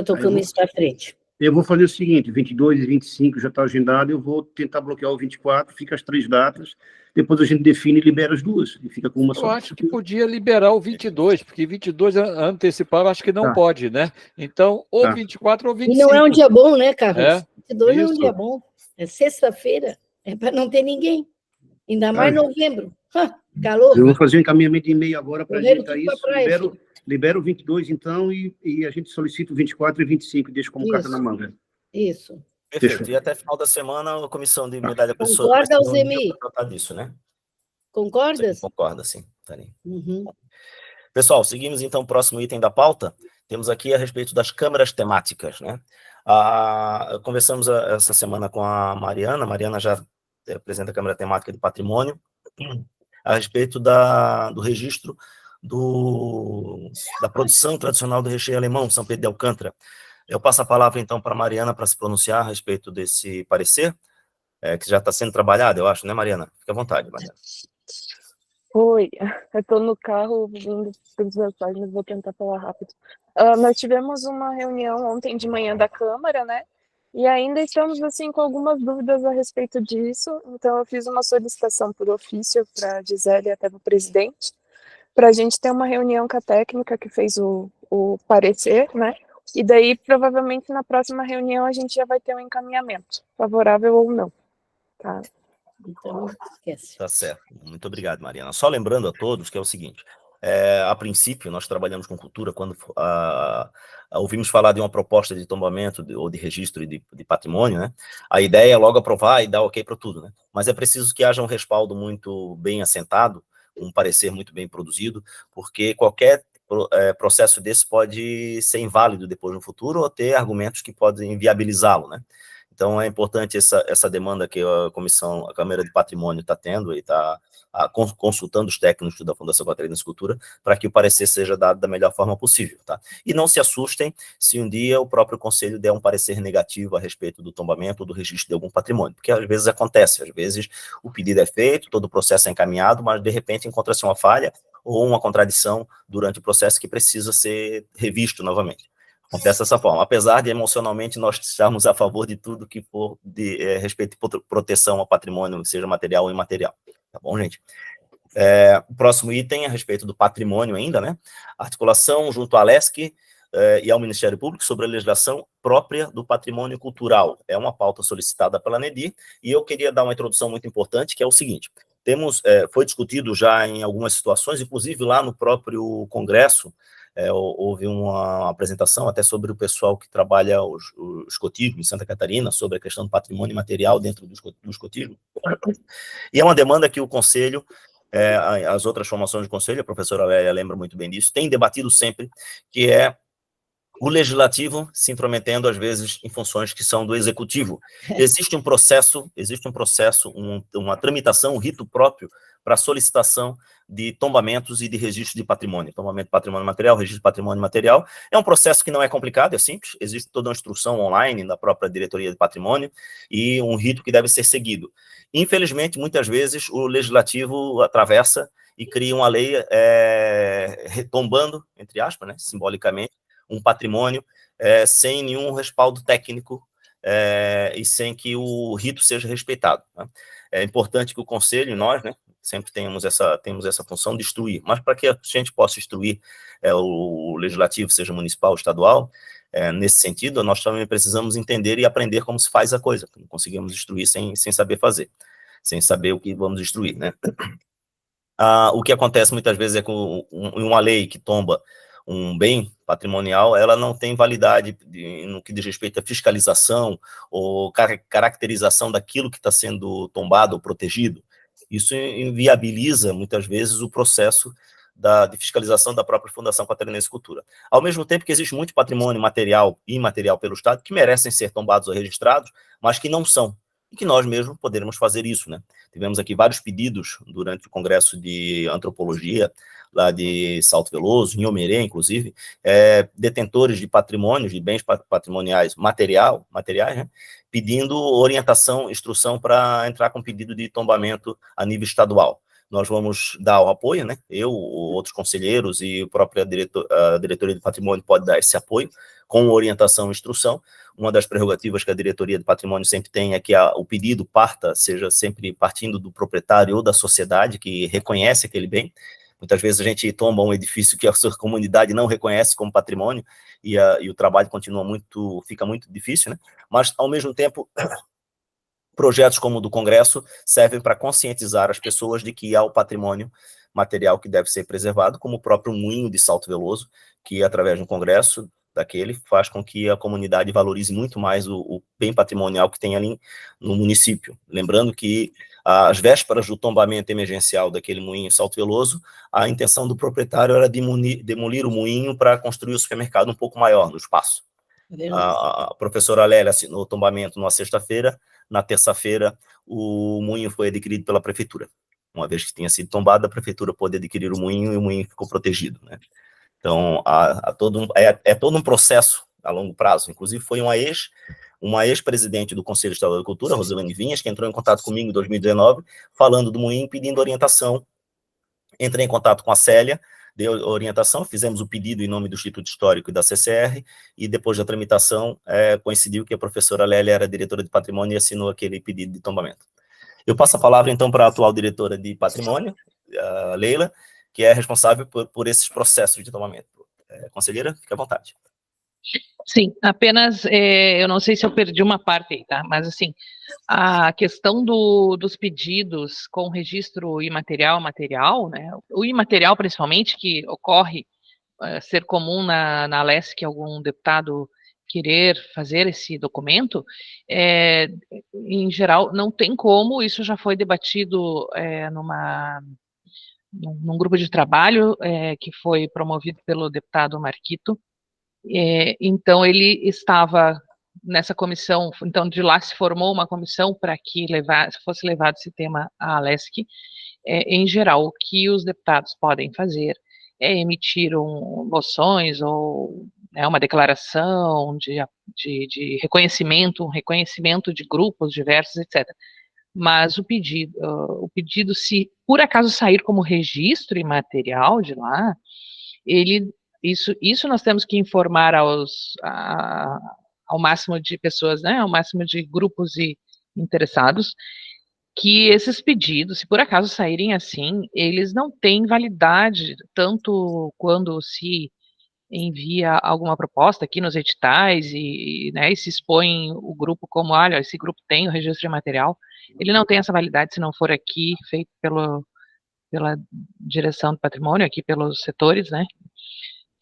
tocamos isso para frente. Eu vou fazer o seguinte, 22 e 25 já está agendado, eu vou tentar bloquear o 24, fica as 3 datas, depois a gente define e libera as 2, e fica com uma só. Eu acho que podia liberar o 22, porque 22 antecipar, acho que não pode, né? Então, ou 24 ou 25. E não é um dia bom, né, Carlos? 22 não é um Isso. dia bom. É sexta-feira, é para não ter ninguém. Ainda mais novembro. Calor. Eu vou fazer um encaminhamento de e-mail agora para ajeitar isso. Libero o 22, então, e a gente solicita o 24 e 25 e deixa como carta na manga. Isso. Perfeito. E até final da semana, a comissão de medalha pessoa... Concorda, Alzemir? Disso, né? Concordas? Sim, concorda, sim. Tá ali. Uhum. Pessoal, seguimos então o próximo item da pauta. Temos aqui a respeito das câmaras temáticas, né? Conversamos essa semana com a Mariana. A Mariana já apresenta a Câmara Temática de Patrimônio a respeito do registro da produção tradicional do recheio alemão, São Pedro de Alcântara. Eu passo a palavra, então, para a Mariana para se pronunciar a respeito desse parecer, que já está sendo trabalhado, eu acho, né, Mariana? Fique à vontade, Mariana. Oi, eu estou no carro vindo pelos meus pais, mas vou tentar falar rápido. Nós tivemos uma reunião ontem de manhã da Câmara, né? E ainda estamos assim com algumas dúvidas a respeito disso. Então eu fiz uma solicitação por ofício para a Gisele e até para o presidente, para a gente ter uma reunião com a técnica que fez o parecer, né? E daí provavelmente na próxima reunião a gente já vai ter um encaminhamento, favorável ou não, tá? Então, esquece. Tá certo. Muito obrigado, Mariana. Só lembrando a todos que é o seguinte, a princípio, nós trabalhamos com cultura quando ouvimos falar de uma proposta de tombamento ou de registro de patrimônio, né? A ideia é logo aprovar e dar ok para tudo, né? Mas é preciso que haja um respaldo muito bem assentado, um parecer muito bem produzido, porque qualquer processo desse pode ser inválido depois no futuro ou ter argumentos que podem viabilizá-lo, né? Então, é importante essa demanda que a Câmara de Patrimônio está tendo e está consultando os técnicos da Fundação Catarina Escultura para que o parecer seja dado da melhor forma possível, tá? E não se assustem se um dia o próprio Conselho der um parecer negativo a respeito do tombamento ou do registro de algum patrimônio, porque às vezes acontece, às vezes o pedido é feito, todo o processo é encaminhado, mas de repente encontra-se uma falha ou uma contradição durante o processo que precisa ser revisto novamente. Acontece dessa forma, apesar de emocionalmente nós estarmos a favor de tudo que for de respeito e proteção ao patrimônio, seja material ou imaterial. Tá bom, gente? O próximo item é a respeito do patrimônio ainda, né? Articulação junto à Alesc e ao Ministério Público sobre a legislação própria do patrimônio cultural. É uma pauta solicitada pela ANEDIR, e eu queria dar uma introdução muito importante, que é o seguinte, foi discutido já em algumas situações, inclusive lá no próprio Congresso, houve uma apresentação até sobre o pessoal que trabalha o escotismo em Santa Catarina, sobre a questão do patrimônio material dentro do escotismo. E é uma demanda que o Conselho, as outras formações do Conselho, a professora Lélia lembra muito bem disso, tem debatido sempre, que é o legislativo se intrometendo, às vezes, em funções que são do executivo. Existe um processo, uma tramitação, um rito próprio para solicitação de tombamentos e de registro de patrimônio. Tombamento de patrimônio material, registro de patrimônio material. É um processo que não é complicado, é simples. Existe toda uma instrução online da própria Diretoria de Patrimônio e um rito que deve ser seguido. Infelizmente, muitas vezes, o legislativo atravessa e cria uma lei retombando, entre aspas, né, simbolicamente, um patrimônio sem nenhum respaldo técnico e sem que o rito seja respeitado, né? É importante que o Conselho, nós, né, sempre temos essa função de instruir, mas para que a gente possa instruir o legislativo, seja municipal ou estadual, nesse sentido, nós também precisamos entender e aprender como se faz a coisa, não conseguimos instruir sem saber fazer, sem saber o que vamos instruir, né? O que acontece muitas vezes é que uma lei que tomba um bem patrimonial, ela não tem validade no que diz respeito à fiscalização ou caracterização daquilo que está sendo tombado ou protegido. Isso inviabiliza, muitas vezes, o processo de fiscalização da própria Fundação Catarinense de Cultura. Ao mesmo tempo que existe muito patrimônio material e imaterial pelo Estado que merecem ser tombados ou registrados, mas que não são, e que nós mesmos poderemos fazer isso, né? Tivemos aqui vários pedidos durante o Congresso de Antropologia, lá de Salto Veloso, em Omerê, inclusive, detentores de patrimônios, de bens patrimoniais materiais, né, pedindo orientação, instrução para entrar com pedido de tombamento a nível estadual. Nós vamos dar o apoio, né? Eu, outros conselheiros e a própria Diretoria de Patrimônio pode dar esse apoio, com orientação e instrução. Uma das prerrogativas que a Diretoria de Patrimônio sempre tem é que o pedido seja sempre partindo do proprietário ou da sociedade que reconhece aquele bem. Muitas vezes a gente tomba um edifício que a sua comunidade não reconhece como patrimônio e o trabalho fica muito difícil, né? Mas, ao mesmo tempo, projetos como o do Congresso servem para conscientizar as pessoas de que há o patrimônio material que deve ser preservado, como o próprio moinho de Salto Veloso, que, através de um congresso daquele, faz com que a comunidade valorize muito mais o bem patrimonial que tem ali no município. Lembrando que, às vésperas do tombamento emergencial daquele moinho Salto Veloso, a intenção do proprietário era demolir o moinho para construir o supermercado um pouco maior no espaço. A professora Lélia assinou o tombamento numa sexta-feira, na terça-feira o moinho foi adquirido pela prefeitura. Uma vez que tinha sido tombado, a prefeitura pôde adquirir o moinho e o moinho ficou protegido, né? Então, todo um processo a longo prazo. Inclusive, foi uma ex-presidente do Conselho Estadual da Cultura, Roselane Vinhas, que entrou em contato comigo em 2019, falando do moinho, pedindo orientação Entrei em contato com a Célia, deu orientação, fizemos o pedido em nome do Instituto Histórico e da CCR, e depois da tramitação, coincidiu que a professora Lélia era diretora de patrimônio e assinou aquele pedido de tombamento. Eu passo a palavra, então, para a atual diretora de patrimônio, a Leila, que é responsável por esses processos de tombamento. Conselheira, fique à vontade. Sim, apenas, eu não sei se eu perdi uma parte aí, tá? Mas, assim, a questão dos pedidos com registro imaterial, material, né? O imaterial, principalmente, que ocorre ser comum na LESC, algum deputado querer fazer esse documento, em geral, não tem como, isso já foi debatido num grupo de trabalho que foi promovido pelo deputado Marquito. Então, ele estava nessa comissão, então, de lá se formou uma comissão para que fosse levado esse tema à LESC. Em geral, o que os deputados podem fazer é emitir moções ou uma declaração de reconhecimento, um reconhecimento de grupos diversos, etc. Mas o pedido, se por acaso sair como registro imaterial de lá, isso nós temos que informar ao máximo de pessoas, né, ao máximo de grupos e interessados, que esses pedidos, se por acaso saírem assim, eles não têm validade, tanto quando se envia alguma proposta aqui nos editais e se expõe o grupo como, olha, esse grupo tem o registro imaterial, ele não tem essa validade se não for aqui feito pela direção do patrimônio, aqui pelos setores, né,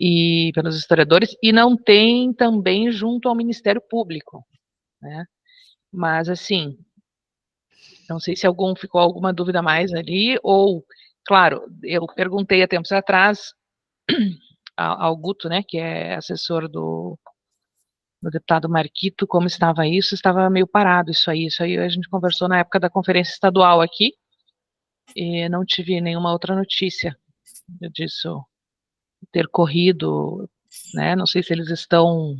e pelos historiadores, e não tem também junto ao Ministério Público, né, mas assim, não sei se ficou alguma dúvida mais ali, ou, claro, eu perguntei há tempos atrás ao Guto, né, que é assessor do deputado Marquito, como estava isso, estava meio parado isso aí a gente conversou na época da conferência estadual aqui, e não tive nenhuma outra notícia disso ter corrido, né, não sei se eles estão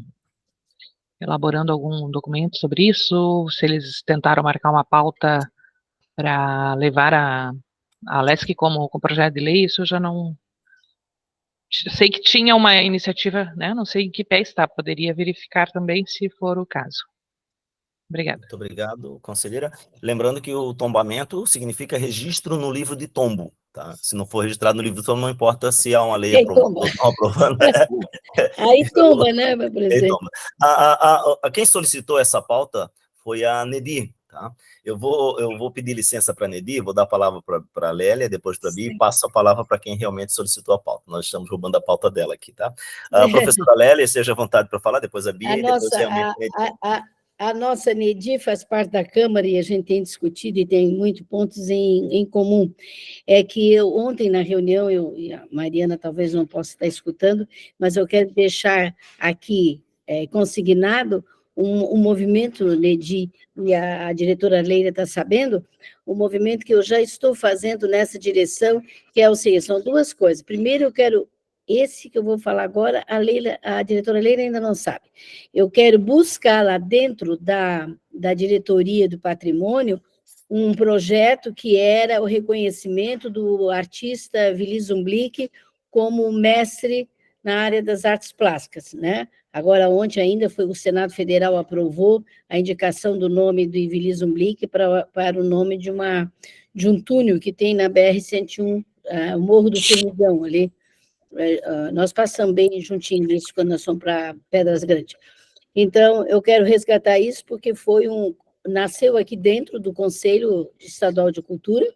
elaborando algum documento sobre isso, se eles tentaram marcar uma pauta para levar a LESC como projeto de lei, isso eu já não... Sei que tinha uma iniciativa, né, não sei em que pé está, poderia verificar também, se for o caso. Obrigada. Muito obrigado, conselheira. Lembrando que o tombamento significa registro no livro de tombo, tá? Se não for registrado no livro de tombo, não importa se há uma lei aprovando ou não aprovando. Aí tomba, né, meu presidente? Quem solicitou essa pauta foi a Nedi, tá? Eu vou pedir licença para a Nedi, vou dar a palavra para a Lélia, depois para a Bia, e passo a palavra para quem realmente solicitou a pauta. Nós estamos roubando a pauta dela aqui, tá? A professora Lélia, seja à vontade para falar, depois a Bia, e depois realmente a Nedi. A nossa Nedi faz parte da Câmara e a gente tem discutido e tem muitos pontos em comum. É que ontem, na reunião, e a Mariana talvez não possa estar escutando, mas eu quero deixar aqui consignado um movimento, Nedi, e a diretora Leila está sabendo, um movimento que eu já estou fazendo nessa direção, que é o seguinte, são duas coisas. Primeiro, eu quero... Esse que eu vou falar agora, a diretora Leila ainda não sabe. Eu quero buscar lá dentro da diretoria do patrimônio um projeto que era o reconhecimento do artista Willy Zumblick como mestre na área das artes plásticas, né? Agora, ontem ainda o Senado Federal aprovou a indicação do nome do Willy Zumblick para o nome de um túnel que tem na BR-101, o Morro do Formigão, ali. Nós passamos bem juntinho disso quando nós fomos para Pedras Grandes. Então, eu quero resgatar isso porque nasceu aqui dentro do Conselho Estadual de Cultura,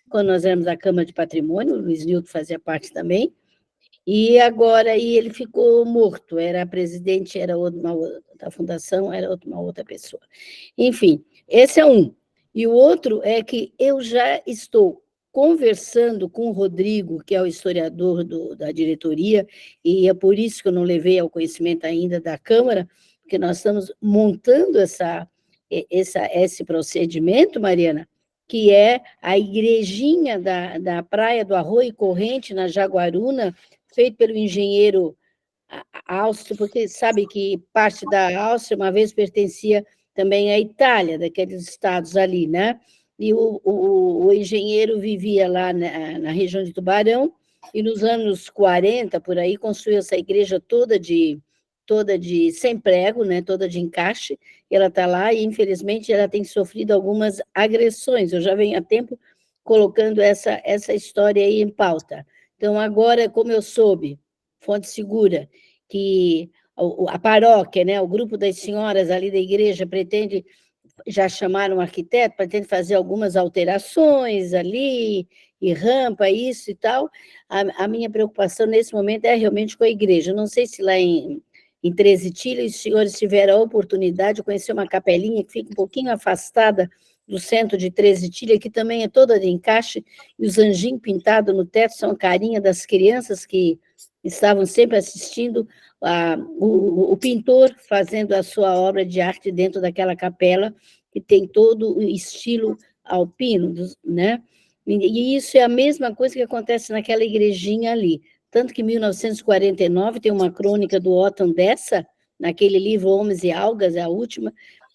quando nós éramos da Câmara de Patrimônio, o Luiz Nilton fazia parte também, e agora ele ficou morto, era presidente, da fundação, era uma outra pessoa. Enfim, esse é um. E o outro é que eu já estou conversando com o Rodrigo, que é o historiador da diretoria, e é por isso que eu não levei ao conhecimento ainda da Câmara, porque nós estamos montando esse procedimento, Mariana, que é a igrejinha da Praia do Arroio Corrente, na Jaguaruna, feito pelo engenheiro Áustria, porque sabe que parte da Áustria uma vez pertencia também à Itália, daqueles estados ali, né? e o engenheiro vivia lá na região de Tubarão, e nos anos 40, por aí, construiu essa igreja toda de sem prego, né, toda de encaixe, ela está lá e, infelizmente, ela tem sofrido algumas agressões. Eu já venho há tempo colocando essa história aí em pauta. Então, agora, como eu soube, fonte segura, que a paróquia, né, o grupo das senhoras ali da igreja pretende, já chamaram um arquiteto, pretende fazer algumas alterações ali, e rampa, isso e tal. A minha preocupação nesse momento é realmente com a igreja. Eu não sei se lá em 13 Tilha, os senhores tiveram a oportunidade de conhecer uma capelinha que fica um pouquinho afastada do centro de 13 Tilha, que também é toda de encaixe, e os anjinhos pintados no teto são a carinha das crianças que estavam sempre assistindo o pintor fazendo a sua obra de arte dentro daquela capela, que tem todo o estilo alpino, né? E isso é a mesma coisa que acontece naquela igrejinha ali. Tanto que em 1949 tem uma crônica do Otton Dessa, naquele livro Homens e Algas, a última,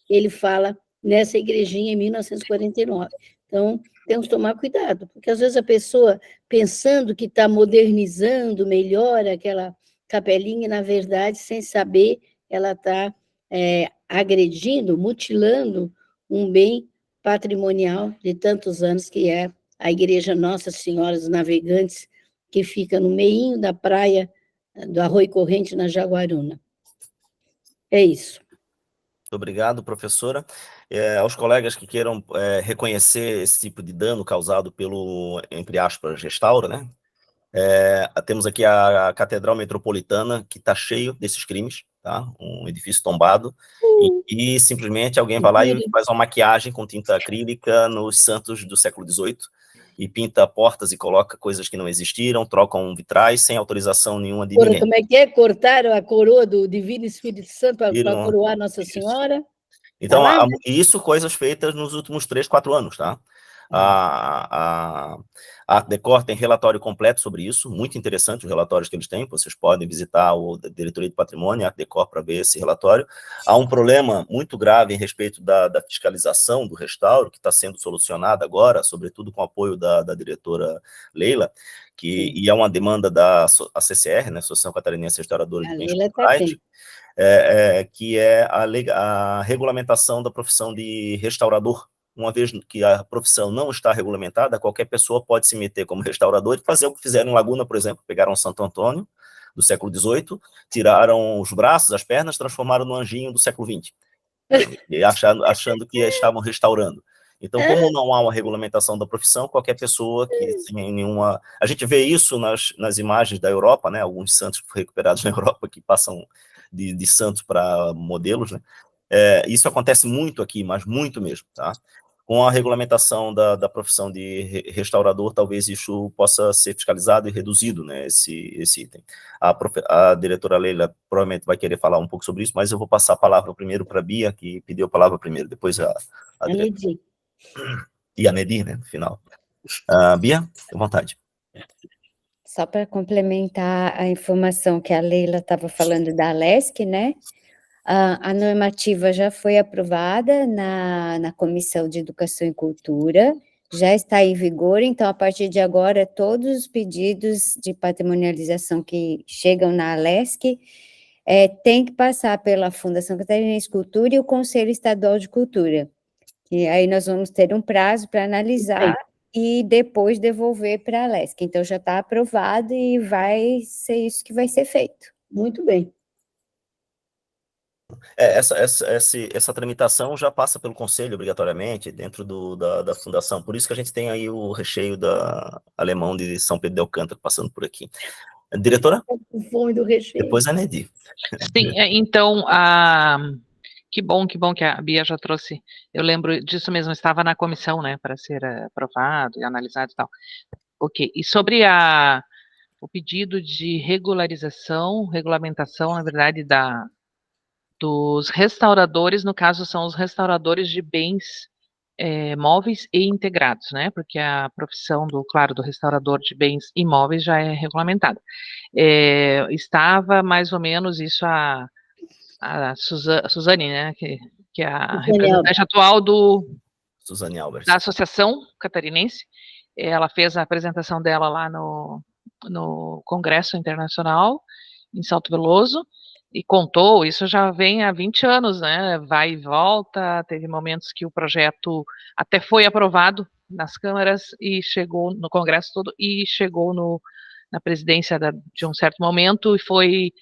ele fala nessa igrejinha em 1949. Então, temos que tomar cuidado, porque às vezes a pessoa, pensando que está modernizando melhor aquela capelinha, na verdade, sem saber, ela está agredindo, mutilando um bem patrimonial de tantos anos, que é a Igreja Nossa Senhora dos Navegantes, que fica no meio da praia do Arroio Corrente, na Jaguaruna. É isso. Muito obrigado, professora. Aos colegas que queiram reconhecer esse tipo de dano causado pelo, entre aspas, restauro, né? Temos aqui a Catedral Metropolitana, que está cheio desses crimes, tá? Um edifício tombado, e simplesmente alguém vai lá e faz uma maquiagem com tinta acrílica nos santos do século XVIII, e pinta portas e coloca coisas que não existiram, trocam vitrais sem autorização nenhuma de ninguém. Como é que é? Cortaram a coroa do Divino Espírito Santo para coroar Nossa Senhora? Então, isso coisas feitas nos últimos 3, 4 anos, tá? A Art Decor tem relatório completo sobre isso, muito interessante os relatórios que eles têm, vocês podem visitar o Diretoria de Patrimônio, Art Decor, para ver esse relatório. Há um problema muito grave em respeito da fiscalização do restauro, que está sendo solucionado agora, sobretudo com o apoio da diretora Leila, e é uma demanda da ACCR, né, Associação Catarinense Restauradora de Bens Culturais, que é a regulamentação da profissão de restaurador. Uma vez que a profissão não está regulamentada, qualquer pessoa pode se meter como restaurador e fazer o que fizeram em Laguna, por exemplo. Pegaram Santo Antônio, do século XVIII, tiraram os braços, as pernas, transformaram no anjinho do século XX, e achando que estavam restaurando. Então, como não há uma regulamentação da profissão, qualquer pessoa que sem nenhuma... A gente vê isso nas imagens da Europa, né? Alguns santos recuperados na Europa que passam de santos para modelos, né? Isso acontece muito aqui, mas muito mesmo, tá? Com a regulamentação da profissão de restaurador, talvez isso possa ser fiscalizado e reduzido, né, esse item. A diretora Leila provavelmente vai querer falar um pouco sobre isso, mas eu vou passar a palavra primeiro para a Bia, que pediu a palavra primeiro, depois a Nedir. E a Nedir, né, no final. Bia, à vontade. Só para complementar a informação que a Leila estava falando da Alesc, né? A normativa já foi aprovada na Comissão de Educação e Cultura, já está em vigor, então, a partir de agora, todos os pedidos de patrimonialização que chegam na Alesc tem que passar pela Fundação Catarinense de Cultura e o Conselho Estadual de Cultura. E aí nós vamos ter um prazo para analisar e depois devolver para a Alesc. Então, já está aprovado e vai ser isso que vai ser feito. Muito bem. Essa tramitação já passa pelo Conselho, obrigatoriamente, dentro da Fundação. Por isso que a gente tem aí o recheio alemão de São Pedro de Alcântara passando por aqui. Diretora? O fome do recheio. Depois a Nedir. Sim, então, que bom que a Bia já trouxe. Eu lembro disso mesmo, estava na comissão, né, para ser aprovado e analisado e tal. Ok, e sobre o pedido de regulamentação, na verdade, dos restauradores, no caso, são os restauradores de bens móveis e integrados, né, porque a profissão do restaurador de bens imóveis já é regulamentada. Estava mais ou menos isso a Suzane, né, que é a representante atual do Suzane Albers. Da Associação Catarinense. Ela fez a apresentação dela lá no Congresso Internacional, em Salto Veloso, e contou, isso já vem há 20 anos, né? Vai e volta, teve momentos que o projeto até foi aprovado nas câmaras e chegou no Congresso todo e chegou na presidência de um certo momento e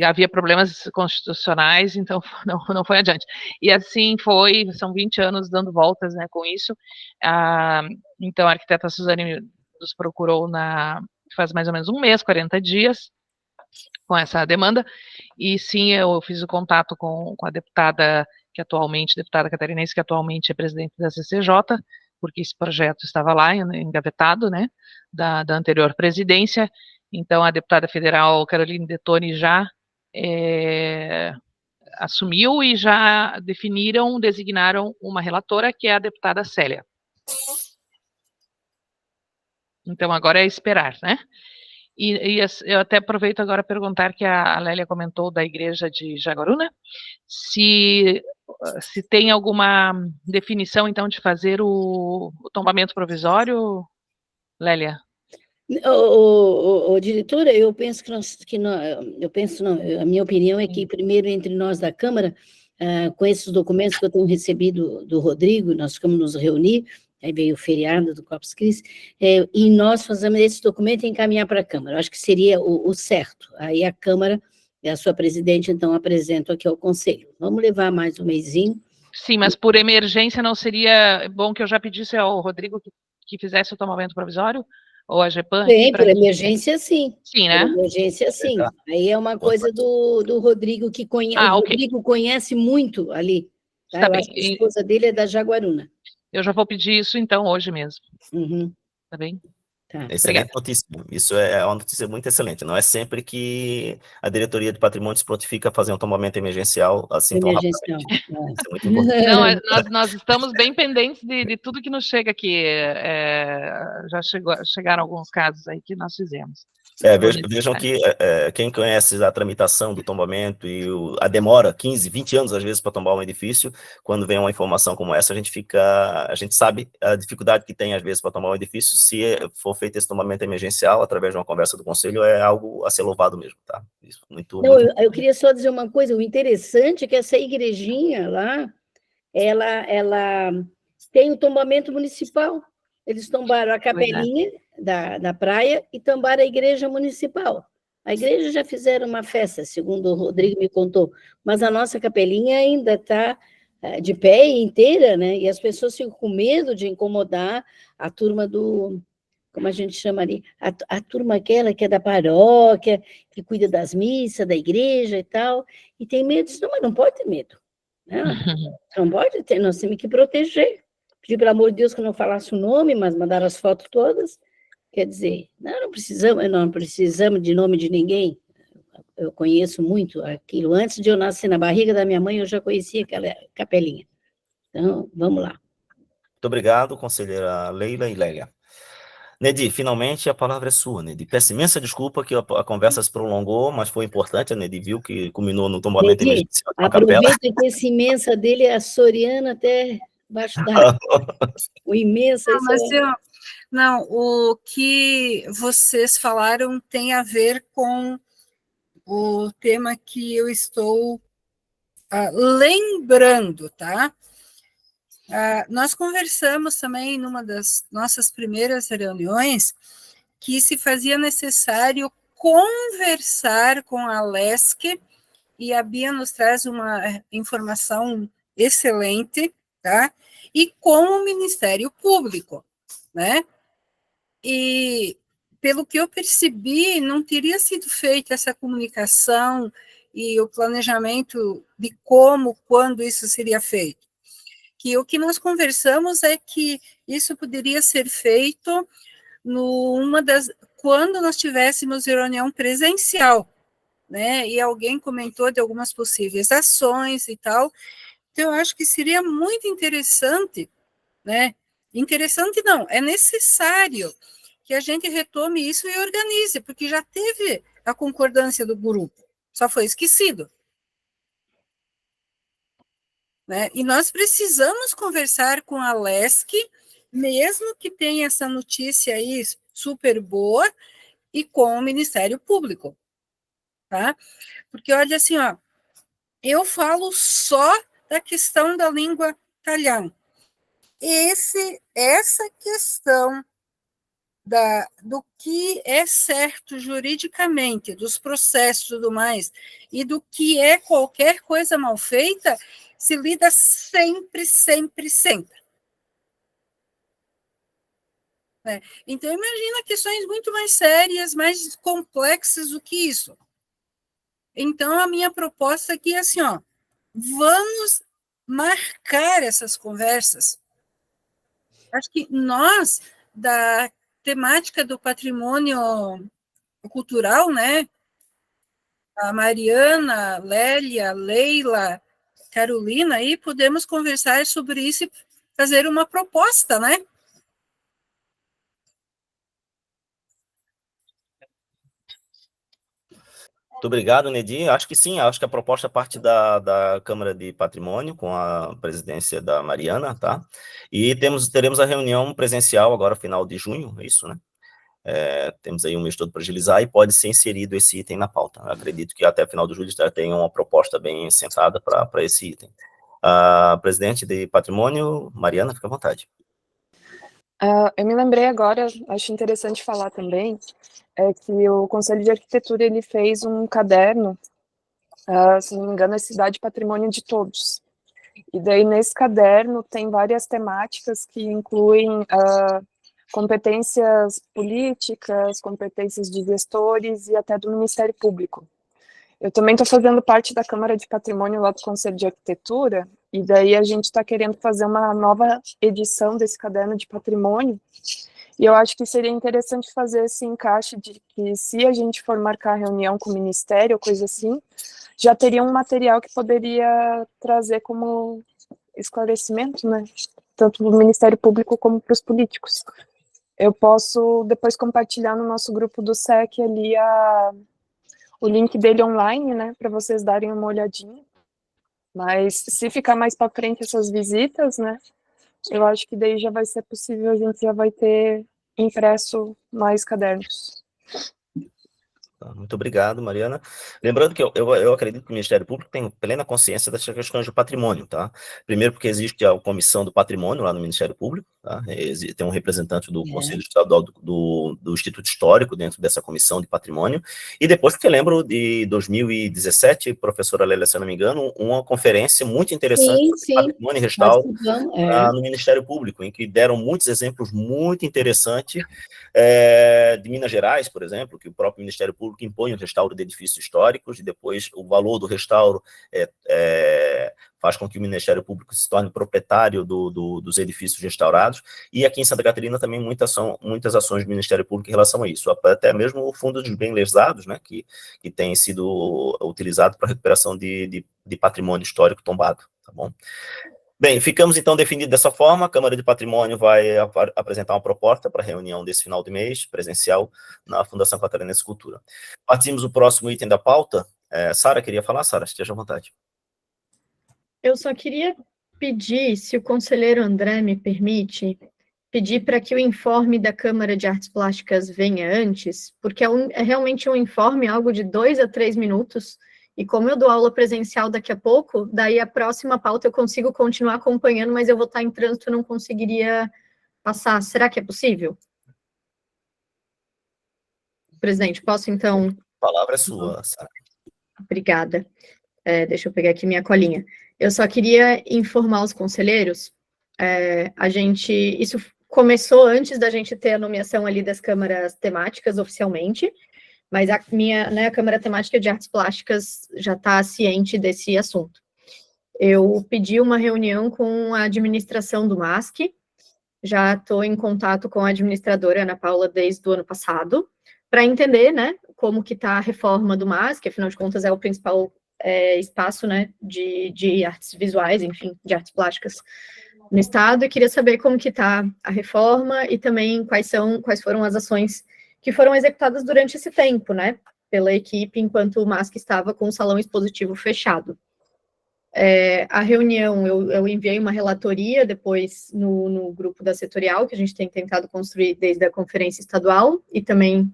havia problemas constitucionais, então não foi adiante. E assim são 20 anos dando voltas, né, com isso. Então a arquiteta Suzane nos procurou faz mais ou menos um mês, 40 dias, com essa demanda, e sim, eu fiz o contato com a deputada catarinense, que atualmente é presidente da CCJ, porque esse projeto estava lá engavetado, né, da anterior presidência. Então a deputada federal Caroline Detoni já assumiu e já designaram uma relatora, que é a deputada Célia. Então agora é esperar, né? E eu até aproveito agora para perguntar, que a Lélia comentou da igreja de Jaguaruna, se tem alguma definição, então, de fazer o tombamento provisório, Lélia? Diretora, eu penso a minha opinião é que, primeiro, entre nós da Câmara, com esses documentos que eu tenho recebido do Rodrigo, nós ficamos nos reunir, aí veio o feriado do Corpus Christi, e nós fazemos esse documento e encaminhar para a Câmara. Eu acho que seria o certo. Aí a Câmara, a sua presidente, então, apresenta aqui ao Conselho. Vamos levar mais um mesinho. Sim, mas por emergência não seria bom que eu já pedisse ao Rodrigo que fizesse o tomamento provisório? Ou a GEPAN? Sim, por emergência, sim. Sim, né? Por emergência, sim. Aí é uma coisa do Rodrigo, que conhece. O Rodrigo conhece muito ali. Tá? Eu acho que a esposa dele é da Jaguaruna. Eu já vou pedir isso, então, hoje mesmo. Uhum. Tá bem? Tá. Excelente notícia. Isso é uma notícia muito excelente. Não é sempre que a diretoria de patrimônio se prontifica a fazer um tombamento emergencial assim tão rapidamente. Isso é muito importante. Não, nós estamos bem pendentes de tudo que nos chega aqui. Já chegaram alguns casos aí que nós fizemos. Vejam que quem conhece a tramitação do tombamento e a demora 15, 20 anos, às vezes, para tombar um edifício, quando vem uma informação como essa, a gente sabe a dificuldade que tem, às vezes, para tombar um edifício. Se for feito esse tombamento emergencial, através de uma conversa do Conselho, é algo a ser louvado mesmo, tá? Isso, muito. Eu queria só dizer uma coisa, o interessante é que essa igrejinha lá, ela tem o tombamento municipal. Eles tombaram a capelinha da praia e tombaram a igreja municipal. A igreja já fizeram uma festa, segundo o Rodrigo me contou, mas a nossa capelinha ainda está de pé e inteira, né? E as pessoas ficam com medo de incomodar a turma como a gente chama ali, a turma aquela que é da paróquia, que cuida das missas, da igreja e tal, e tem medo. Não, mas não pode ter medo. Né? Não pode ter, nós temos que proteger. Pedi, pelo amor de Deus, que não falasse o nome, mas mandaram as fotos todas. Quer dizer, não precisamos de nome de ninguém. Eu conheço muito aquilo. Antes de eu nascer na barriga da minha mãe, eu já conhecia aquela capelinha. Então, vamos lá. Muito obrigado, conselheira Leila e Lélia. Nedi, finalmente a palavra é sua, Nedi. Peço imensa desculpa que a conversa se prolongou, mas foi importante. A Nedi viu que culminou no tombamento emergencial da capela. Aproveita que esse imensa dele é açoriana até baixo da o imenso. Não, o que vocês falaram tem a ver com o tema que eu estou lembrando, tá? Nós conversamos também numa das nossas primeiras reuniões que se fazia necessário conversar com a LESC, e a Bia nos traz uma informação excelente, tá? E com o Ministério Público, né? E, pelo que eu percebi, não teria sido feita essa comunicação e o planejamento de como, quando isso seria feito. Que o que nós conversamos é que isso poderia ser feito quando nós tivéssemos reunião presencial, né? E alguém comentou de algumas possíveis ações e tal. Então, eu acho que seria muito interessante, né? Interessante não, é necessário que a gente retome isso e organize, porque já teve a concordância do grupo, só foi esquecido. né? E nós precisamos conversar com a LESC, mesmo que tenha essa notícia aí super boa, e com o Ministério Público, tá? Porque, olha assim, ó, eu falo só da questão da língua italiana. Essa questão do que é certo juridicamente, dos processos e tudo mais, e do que é qualquer coisa mal feita, se lida sempre, sempre, sempre. Né? Então, imagina questões muito mais sérias, mais complexas do que isso. Então, a minha proposta aqui é assim, ó, vamos marcar essas conversas. Acho que nós, da temática do patrimônio cultural, né? A Mariana, Lélia, Leila, Carolina, aí podemos conversar sobre isso e fazer uma proposta, né? Muito obrigado, Nedir. Acho que sim, acho que a proposta parte da Câmara de Patrimônio, com a presidência da Mariana, tá? E teremos a reunião presencial agora, final de junho, é isso, né? Temos aí um mês todo para agilizar e pode ser inserido esse item na pauta. Eu acredito que até final de julho já tenha uma proposta bem sentada para esse item. A presidente de Patrimônio, Mariana, fica à vontade. Eu me lembrei agora, acho interessante falar também, que o Conselho de Arquitetura ele fez um caderno, se não me engano, é Cidade Patrimônio de Todos. E daí, nesse caderno, tem várias temáticas que incluem competências políticas, competências de gestores e até do Ministério Público. Eu também estou fazendo parte da Câmara de Patrimônio lá do Conselho de Arquitetura, e daí a gente está querendo fazer uma nova edição desse caderno de patrimônio, e eu acho que seria interessante fazer esse encaixe de que se a gente for marcar reunião com o Ministério ou coisa assim, já teria um material que poderia trazer como esclarecimento, né, tanto do Ministério Público como para os políticos. Eu posso depois compartilhar no nosso grupo do SEC ali o link dele online, né, para vocês darem uma olhadinha. Mas se ficar mais para frente essas visitas, né, eu acho que daí já vai ser possível, a gente já vai ter impresso mais cadernos. Muito obrigado, Mariana. Lembrando que eu acredito que o Ministério Público tem plena consciência dessas questões do patrimônio, tá? Primeiro porque existe a Comissão do Patrimônio lá no Ministério Público, tá? Tem um representante do Conselho Estadual do Instituto Histórico dentro dessa Comissão de Patrimônio, e depois porque lembro de 2017, professora Lélia, se eu não me engano, uma conferência muito interessante sobre patrimônio e restauro no Ministério Público, em que deram muitos exemplos muito interessantes de Minas Gerais, por exemplo, que o próprio Ministério Público impõe o restauro de edifícios históricos, e depois o valor do restauro faz com que o Ministério Público se torne proprietário dos edifícios restaurados, e aqui em Santa Catarina também muitas ações do Ministério Público em relação a isso, até mesmo o Fundo dos Bens Lesados, né, que tem sido utilizado para recuperação de patrimônio histórico tombado, tá bom? Bem, ficamos então definidos dessa forma. A Câmara de Patrimônio vai apresentar uma proposta para a reunião desse final de mês, presencial, na Fundação Catarinense Cultura. Partimos do próximo item da pauta. Sara, queria falar? Sara, esteja à vontade. Eu só queria pedir, se o conselheiro André me permite, pedir para que o informe da Câmara de Artes Plásticas venha antes, porque é realmente um informe, algo de 2 a 3 minutos, e como eu dou aula presencial daqui a pouco, daí a próxima pauta eu consigo continuar acompanhando, mas eu vou estar em trânsito e não conseguiria passar. Será que é possível? Presidente, posso então... A palavra é sua, Sara. Obrigada. Deixa eu pegar aqui minha colinha. Eu só queria informar os conselheiros, isso começou antes da gente ter a nomeação ali das câmaras temáticas oficialmente, mas a Câmara Temática de Artes Plásticas já está ciente desse assunto. Eu pedi uma reunião com a administração do MASC, já estou em contato com a administradora Ana Paula desde o ano passado, para entender, né, como que está a reforma do MASC, afinal de contas é o principal espaço, né, de artes visuais, enfim, de artes plásticas no estado, e queria saber como que está a reforma e também quais foram as ações que foram executadas durante esse tempo, né, pela equipe, enquanto o MASC estava com o salão expositivo fechado. A reunião, eu enviei uma relatoria depois no grupo da setorial, que a gente tem tentado construir desde a conferência estadual e também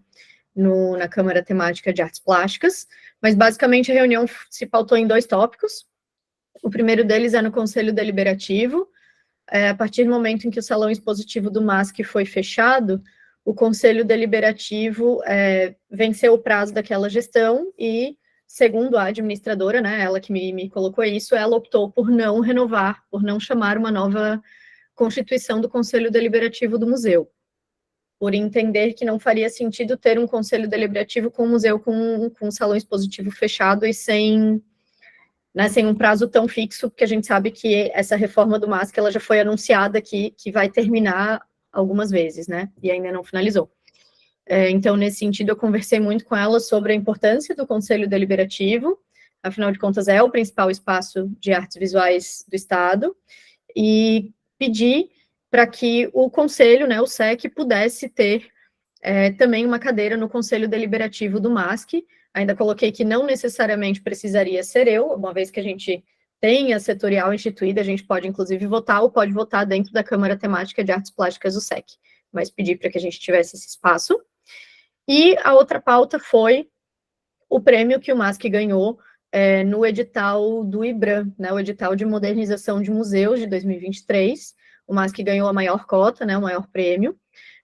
na Câmara Temática de Artes Plásticas, mas basicamente a reunião se pautou em 2 tópicos. O primeiro deles é no Conselho Deliberativo. A partir do momento em que o Salão Expositivo do MASC foi fechado, o Conselho Deliberativo venceu o prazo daquela gestão e, segundo a administradora, né, ela que me colocou isso, ela optou por não renovar, por não chamar uma nova constituição do Conselho Deliberativo do museu, por entender que não faria sentido ter um Conselho Deliberativo com o museu com um salão expositivo fechado e sem um prazo tão fixo, porque a gente sabe que essa reforma do MASC ela já foi anunciada que vai terminar algumas vezes, né, e ainda não finalizou. Então, nesse sentido, eu conversei muito com ela sobre a importância do Conselho Deliberativo, afinal de contas, é o principal espaço de artes visuais do Estado, e pedi para que o Conselho, né, o SEC, pudesse ter também uma cadeira no Conselho Deliberativo do MASC. Ainda coloquei que não necessariamente precisaria ser eu, uma vez que a gente tem a setorial instituída, a gente pode, inclusive, votar, ou pode votar dentro da Câmara Temática de Artes Plásticas do SEC, mas pedi para que a gente tivesse esse espaço. E a outra pauta foi o prêmio que o MASC ganhou no edital do IBRAM, né, o edital de modernização de museus de 2023. O MASC ganhou a maior cota, né, o maior prêmio,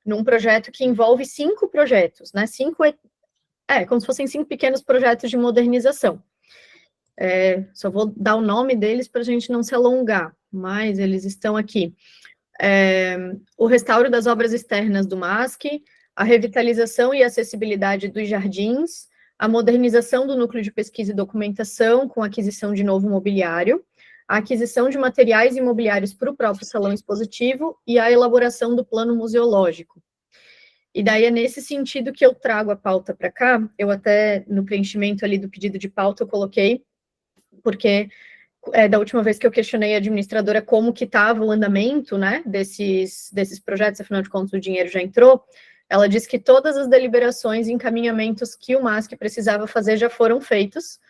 num projeto que envolve 5 projetos, né, como se fossem 5 pequenos projetos de modernização. Só vou dar o nome deles para a gente não se alongar, mas eles estão aqui. O restauro das obras externas do MASC, a revitalização e acessibilidade dos jardins, a modernização do núcleo de pesquisa e documentação com aquisição de novo mobiliário, a aquisição de materiais imobiliários para o próprio salão expositivo e a elaboração do plano museológico. E daí é nesse sentido que eu trago a pauta para cá. Eu até, no preenchimento ali do pedido de pauta, eu coloquei, porque da última vez que eu questionei a administradora como que estava o andamento, né, desses projetos, afinal de contas o dinheiro já entrou, ela disse que todas as deliberações e encaminhamentos que o MASC precisava fazer já foram feitos,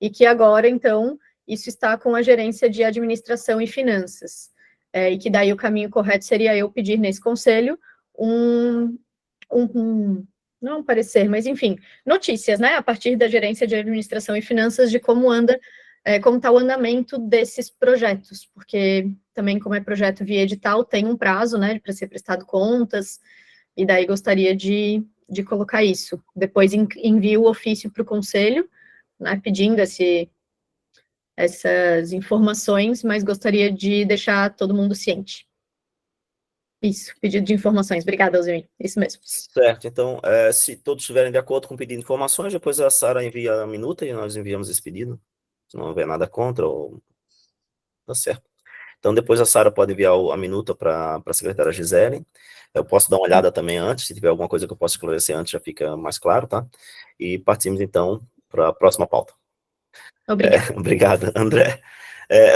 e que agora, então, isso está com a gerência de administração e finanças, e que daí o caminho correto seria eu pedir nesse conselho não um parecer, mas enfim, notícias, né, a partir da gerência de administração e finanças de como está o andamento desses projetos, porque também, como é projeto via edital, tem um prazo, né, para ser prestado contas, e daí gostaria de colocar isso. Depois envio o ofício para o conselho, né, pedindo essas informações, mas gostaria de deixar todo mundo ciente. Isso, pedido de informações. Obrigada, Alzir. Isso mesmo. Certo, então, se todos estiverem de acordo com o pedido de informações, depois a Sara envia a minuta e nós enviamos esse pedido. Se não houver nada contra, tá certo. Então, depois a Sara pode enviar a minuta para a secretária Gisele. Eu posso dar uma olhada também antes, se tiver alguma coisa que eu possa esclarecer antes, já fica mais claro, tá? E partimos, então, para a próxima pauta. Obrigado, André.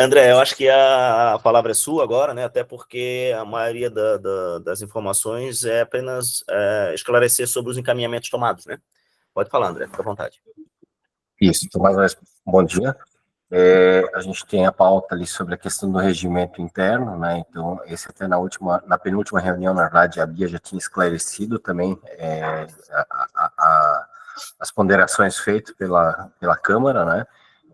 André, eu acho que a palavra é sua agora, né? Até porque a maioria das informações é apenas esclarecer sobre os encaminhamentos tomados, né? Pode falar, André, fica à vontade. Isso, então, mais uma vez, bom dia. A gente tem a pauta ali sobre a questão do regimento interno, né? Então, esse até na penúltima reunião, na verdade, a Bia já tinha esclarecido também as ponderações feitas pela Câmara, né?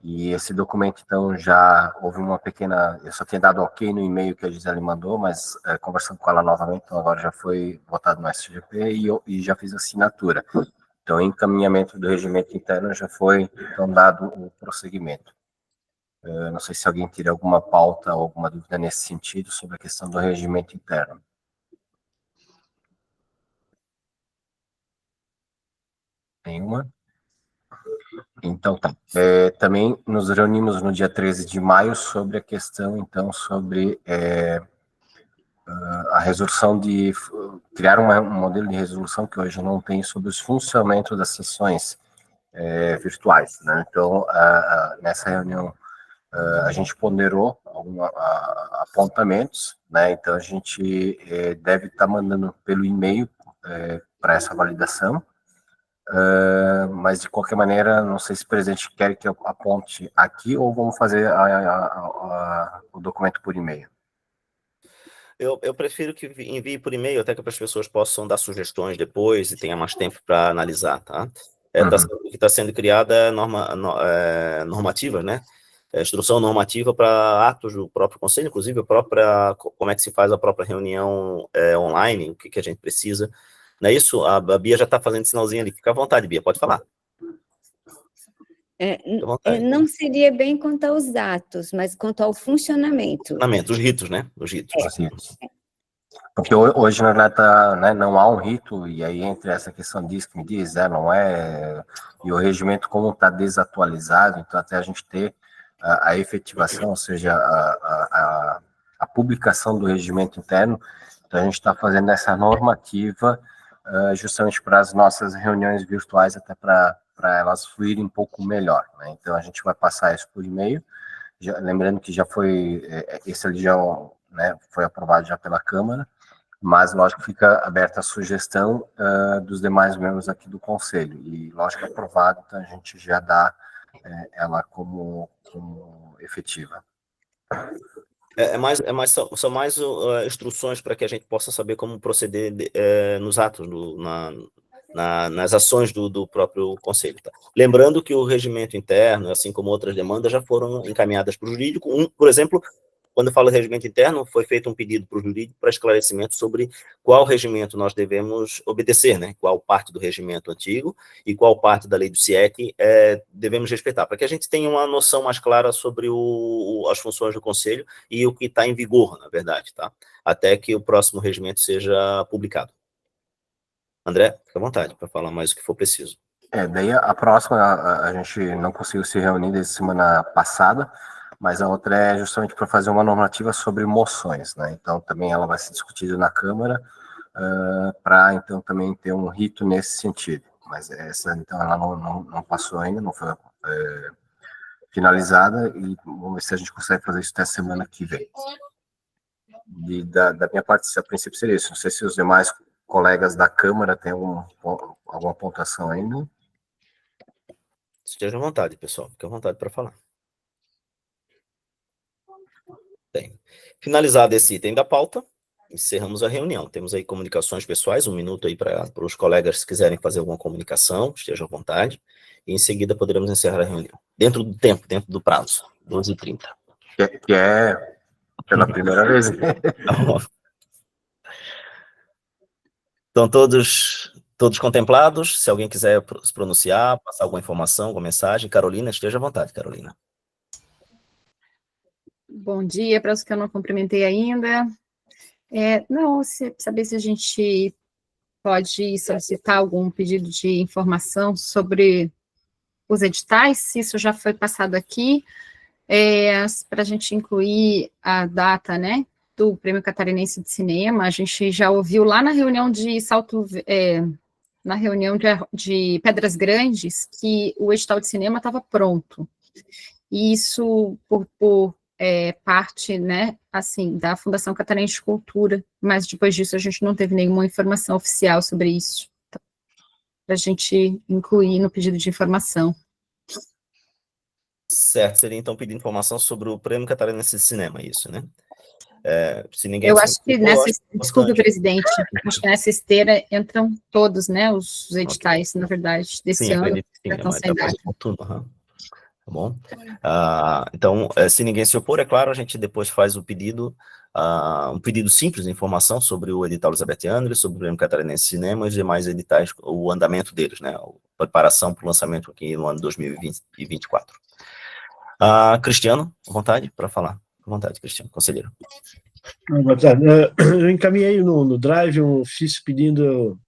E esse documento, então, já houve uma pequena... Eu só tinha dado ok no e-mail que a Gisele mandou, mas conversando com ela novamente, então agora já foi votado no SGP e já fiz a assinatura. Então, o encaminhamento do regimento interno já foi, então, dado o prosseguimento. Não sei se alguém teria alguma pauta ou alguma dúvida nesse sentido sobre a questão do regimento interno. Nenhuma? Então, tá. Também nos reunimos no dia 13 de maio sobre a questão, então, sobre a resolução de criar um modelo de resolução que hoje não tem sobre os funcionamentos das sessões virtuais, né? Então, nessa reunião, a gente ponderou alguns apontamentos, né? Então, a gente deve estar mandando pelo e-mail para essa validação. mas de qualquer maneira, não sei se o presidente quer que eu aponte aqui ou vamos fazer o documento por e-mail. Eu prefiro que envie por e-mail, até que as pessoas possam dar sugestões depois e tenha mais tempo para analisar, tá? O que está sendo criada é normativa, né? Instrução normativa para atos do próprio conselho, inclusive como é que se faz a própria reunião online, o que a gente precisa. Não é isso? A Bia já está fazendo sinalzinho ali. Fica à vontade, Bia, pode falar. Não seria bem quanto aos atos, mas quanto ao funcionamento. Os ritos, né? Os ritos. Porque hoje, na verdade, né, não há um rito, e aí entre essa questão diz que me diz, não é, e o regimento como está desatualizado, então até a gente ter a efetivação, ou seja, a publicação do regimento interno, então a gente está fazendo essa normativa justamente para as nossas reuniões virtuais, até para elas fluírem um pouco melhor, né? Então a gente vai passar isso por e-mail, lembrando que já foi, esse ali já, né, foi aprovado já pela Câmara, mas lógico fica aberta a sugestão dos demais membros aqui do Conselho, e lógico aprovado, então a gente já dá ela como efetiva. São mais instruções para que a gente possa saber como proceder nos atos, nas ações do próprio Conselho. Tá? Lembrando que o regimento interno, assim como outras demandas, já foram encaminhadas para o jurídico. Por exemplo, quando eu falo de regimento interno, foi feito um pedido para o jurídico para esclarecimento sobre qual regimento nós devemos obedecer, né? Qual parte do regimento antigo e qual parte da lei do CIEC devemos respeitar, para que a gente tenha uma noção mais clara sobre as funções do Conselho e o que está em vigor, na verdade, tá? Até que o próximo regimento seja publicado. André, fica à vontade para falar mais o que for preciso. Daí a próxima, a gente não conseguiu se reunir desde semana passada, mas a outra é justamente para fazer uma normativa sobre moções, né? Então também ela vai ser discutida na Câmara, para então também ter um rito nesse sentido. Mas essa, então, ela não passou ainda, não foi finalizada, e vamos ver se a gente consegue fazer isso até a semana que vem. E da minha parte, a princípio seria isso. Não sei se os demais colegas da Câmara têm alguma pontuação ainda. Esteja à vontade, pessoal. Fique à vontade para falar. Bem, finalizado esse item da pauta, encerramos a reunião. Temos aí comunicações pessoais, 1 minuto aí para os colegas que quiserem fazer alguma comunicação, estejam à vontade, e em seguida poderemos encerrar a reunião. Dentro do tempo, dentro do prazo, 12h30. Que é pela primeira vez. Então, todos contemplados, se alguém quiser se pronunciar, passar alguma informação, alguma mensagem, Carolina, esteja à vontade, Carolina. Bom dia para os que eu não cumprimentei ainda. Saber se a gente pode solicitar algum pedido de informação sobre os editais, se isso já foi passado aqui, para a gente incluir a data, né, do Prêmio Catarinense de Cinema. A gente já ouviu lá na reunião de na reunião de Pedras Grandes, que o edital de cinema estava pronto. E isso por parte, né, assim, da Fundação Catarinense de Cultura, mas depois disso a gente não teve nenhuma informação oficial sobre isso, para a gente incluir no pedido de informação. Certo, seria então pedir informação sobre o Prêmio Catarinense de Cinema, isso, né? Se ninguém Eu acho que desculpe, presidente, acho que nessa esteira entram todos, né, os editais, na verdade, desse ano. Sim, tá bom? Então, se ninguém se opor, é claro, a gente depois faz o pedido, um pedido simples de informação sobre o edital Elizabeth Andres, sobre o Prêmio Catarinense de Cinema e os demais editais, o andamento deles, né? A preparação para o lançamento aqui no ano 2024. Cristiano, à vontade para falar. À vontade, Cristiano, conselheiro. Eu encaminhei no Drive um ofício pedindo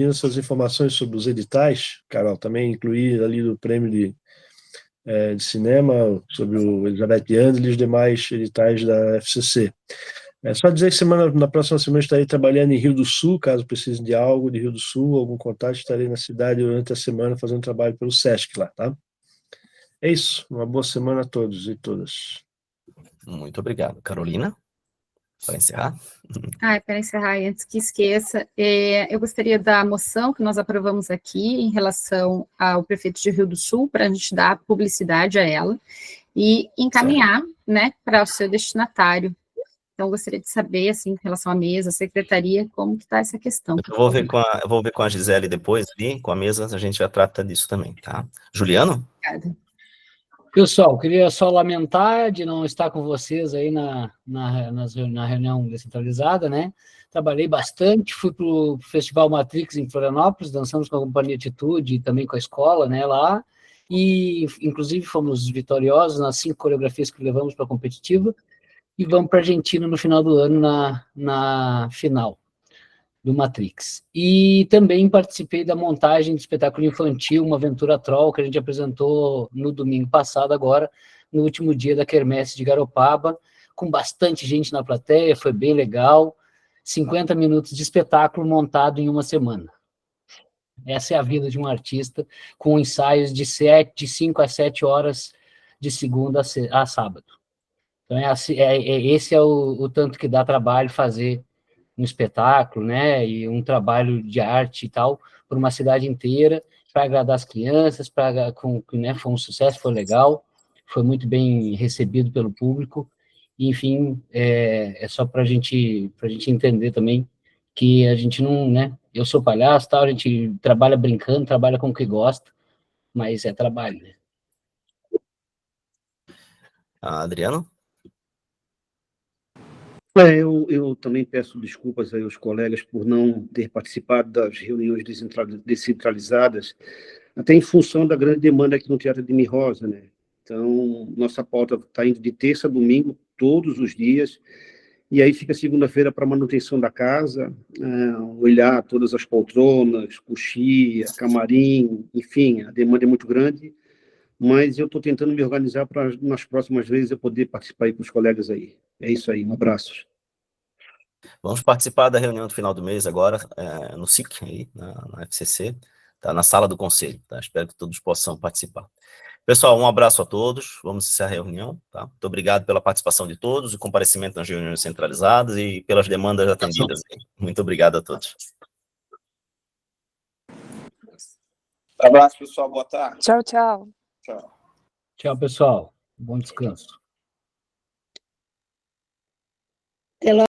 essas informações sobre os editais, Carol, também incluí ali do prêmio de cinema, sobre o Elizabeth Andres e os demais editais da FCC. Só dizer que na próxima semana estarei trabalhando em Rio do Sul, caso precisem de algo de Rio do Sul, algum contato, estarei na cidade durante a semana fazendo trabalho pelo SESC lá, tá? É isso, uma boa semana a todos e todas. Muito obrigado. Carolina? Para encerrar? Para encerrar, e antes que esqueça, eu gostaria da moção que nós aprovamos aqui em relação ao prefeito de Rio do Sul, para a gente dar publicidade a ela e encaminhar, né, para o seu destinatário. Então, gostaria de saber, assim, em relação à mesa, à secretaria, como que está essa questão. Eu vou ver com a Gisele depois, ali, com a mesa, a gente já trata disso também, tá? Juliano? Obrigada. Pessoal, queria só lamentar de não estar com vocês aí na reunião descentralizada, né? Trabalhei bastante, fui para o Festival Matrix em Florianópolis, dançamos com a Companhia Atitude e também com a escola, né, lá, e inclusive fomos vitoriosos nas 5 coreografias que levamos para a competitiva, e vamos para a Argentina no final do ano, na final do Matrix. E também participei da montagem do espetáculo infantil, Uma Aventura Troll, que a gente apresentou no domingo passado, agora, no último dia da Quermesse de Garopaba, com bastante gente na plateia, foi bem legal, 50 minutos de espetáculo montado em uma semana. Essa é a vida de um artista, com ensaios de 5 a 7 horas, de segunda a sábado. Então, esse é o tanto que dá trabalho fazer um espetáculo, né, e um trabalho de arte e tal, por uma cidade inteira, para agradar as crianças, né, foi um sucesso, foi legal, foi muito bem recebido pelo público, e, enfim, é só para a gente entender também que a gente não, né, eu sou palhaço, tal, a gente trabalha brincando, trabalha com o que gosta, mas é trabalho, né. Adriano? Eu também peço desculpas aí aos colegas por não ter participado das reuniões descentralizadas, até em função da grande demanda aqui no Teatro de Rosa, né? Então, nossa pauta está indo de terça a domingo, todos os dias, e aí fica segunda-feira para manutenção da casa, olhar todas as poltronas, coxia, camarim, enfim, a demanda é muito grande, mas eu estou tentando me organizar para nas próximas vezes eu poder participar aí com os colegas aí. É isso aí, um abraço. Vamos participar da reunião do final do mês agora, no SIC, aí, na FCC, tá, na sala do conselho, tá? Espero que todos possam participar. Pessoal, um abraço a todos, vamos encerrar a reunião, tá? Muito obrigado pela participação de todos, o comparecimento nas reuniões centralizadas e pelas demandas atendidas. Muito obrigado a todos. Abraço, pessoal, boa tarde. Tchau, tchau. Tchau. Tchau, pessoal. Bom descanso. Até logo.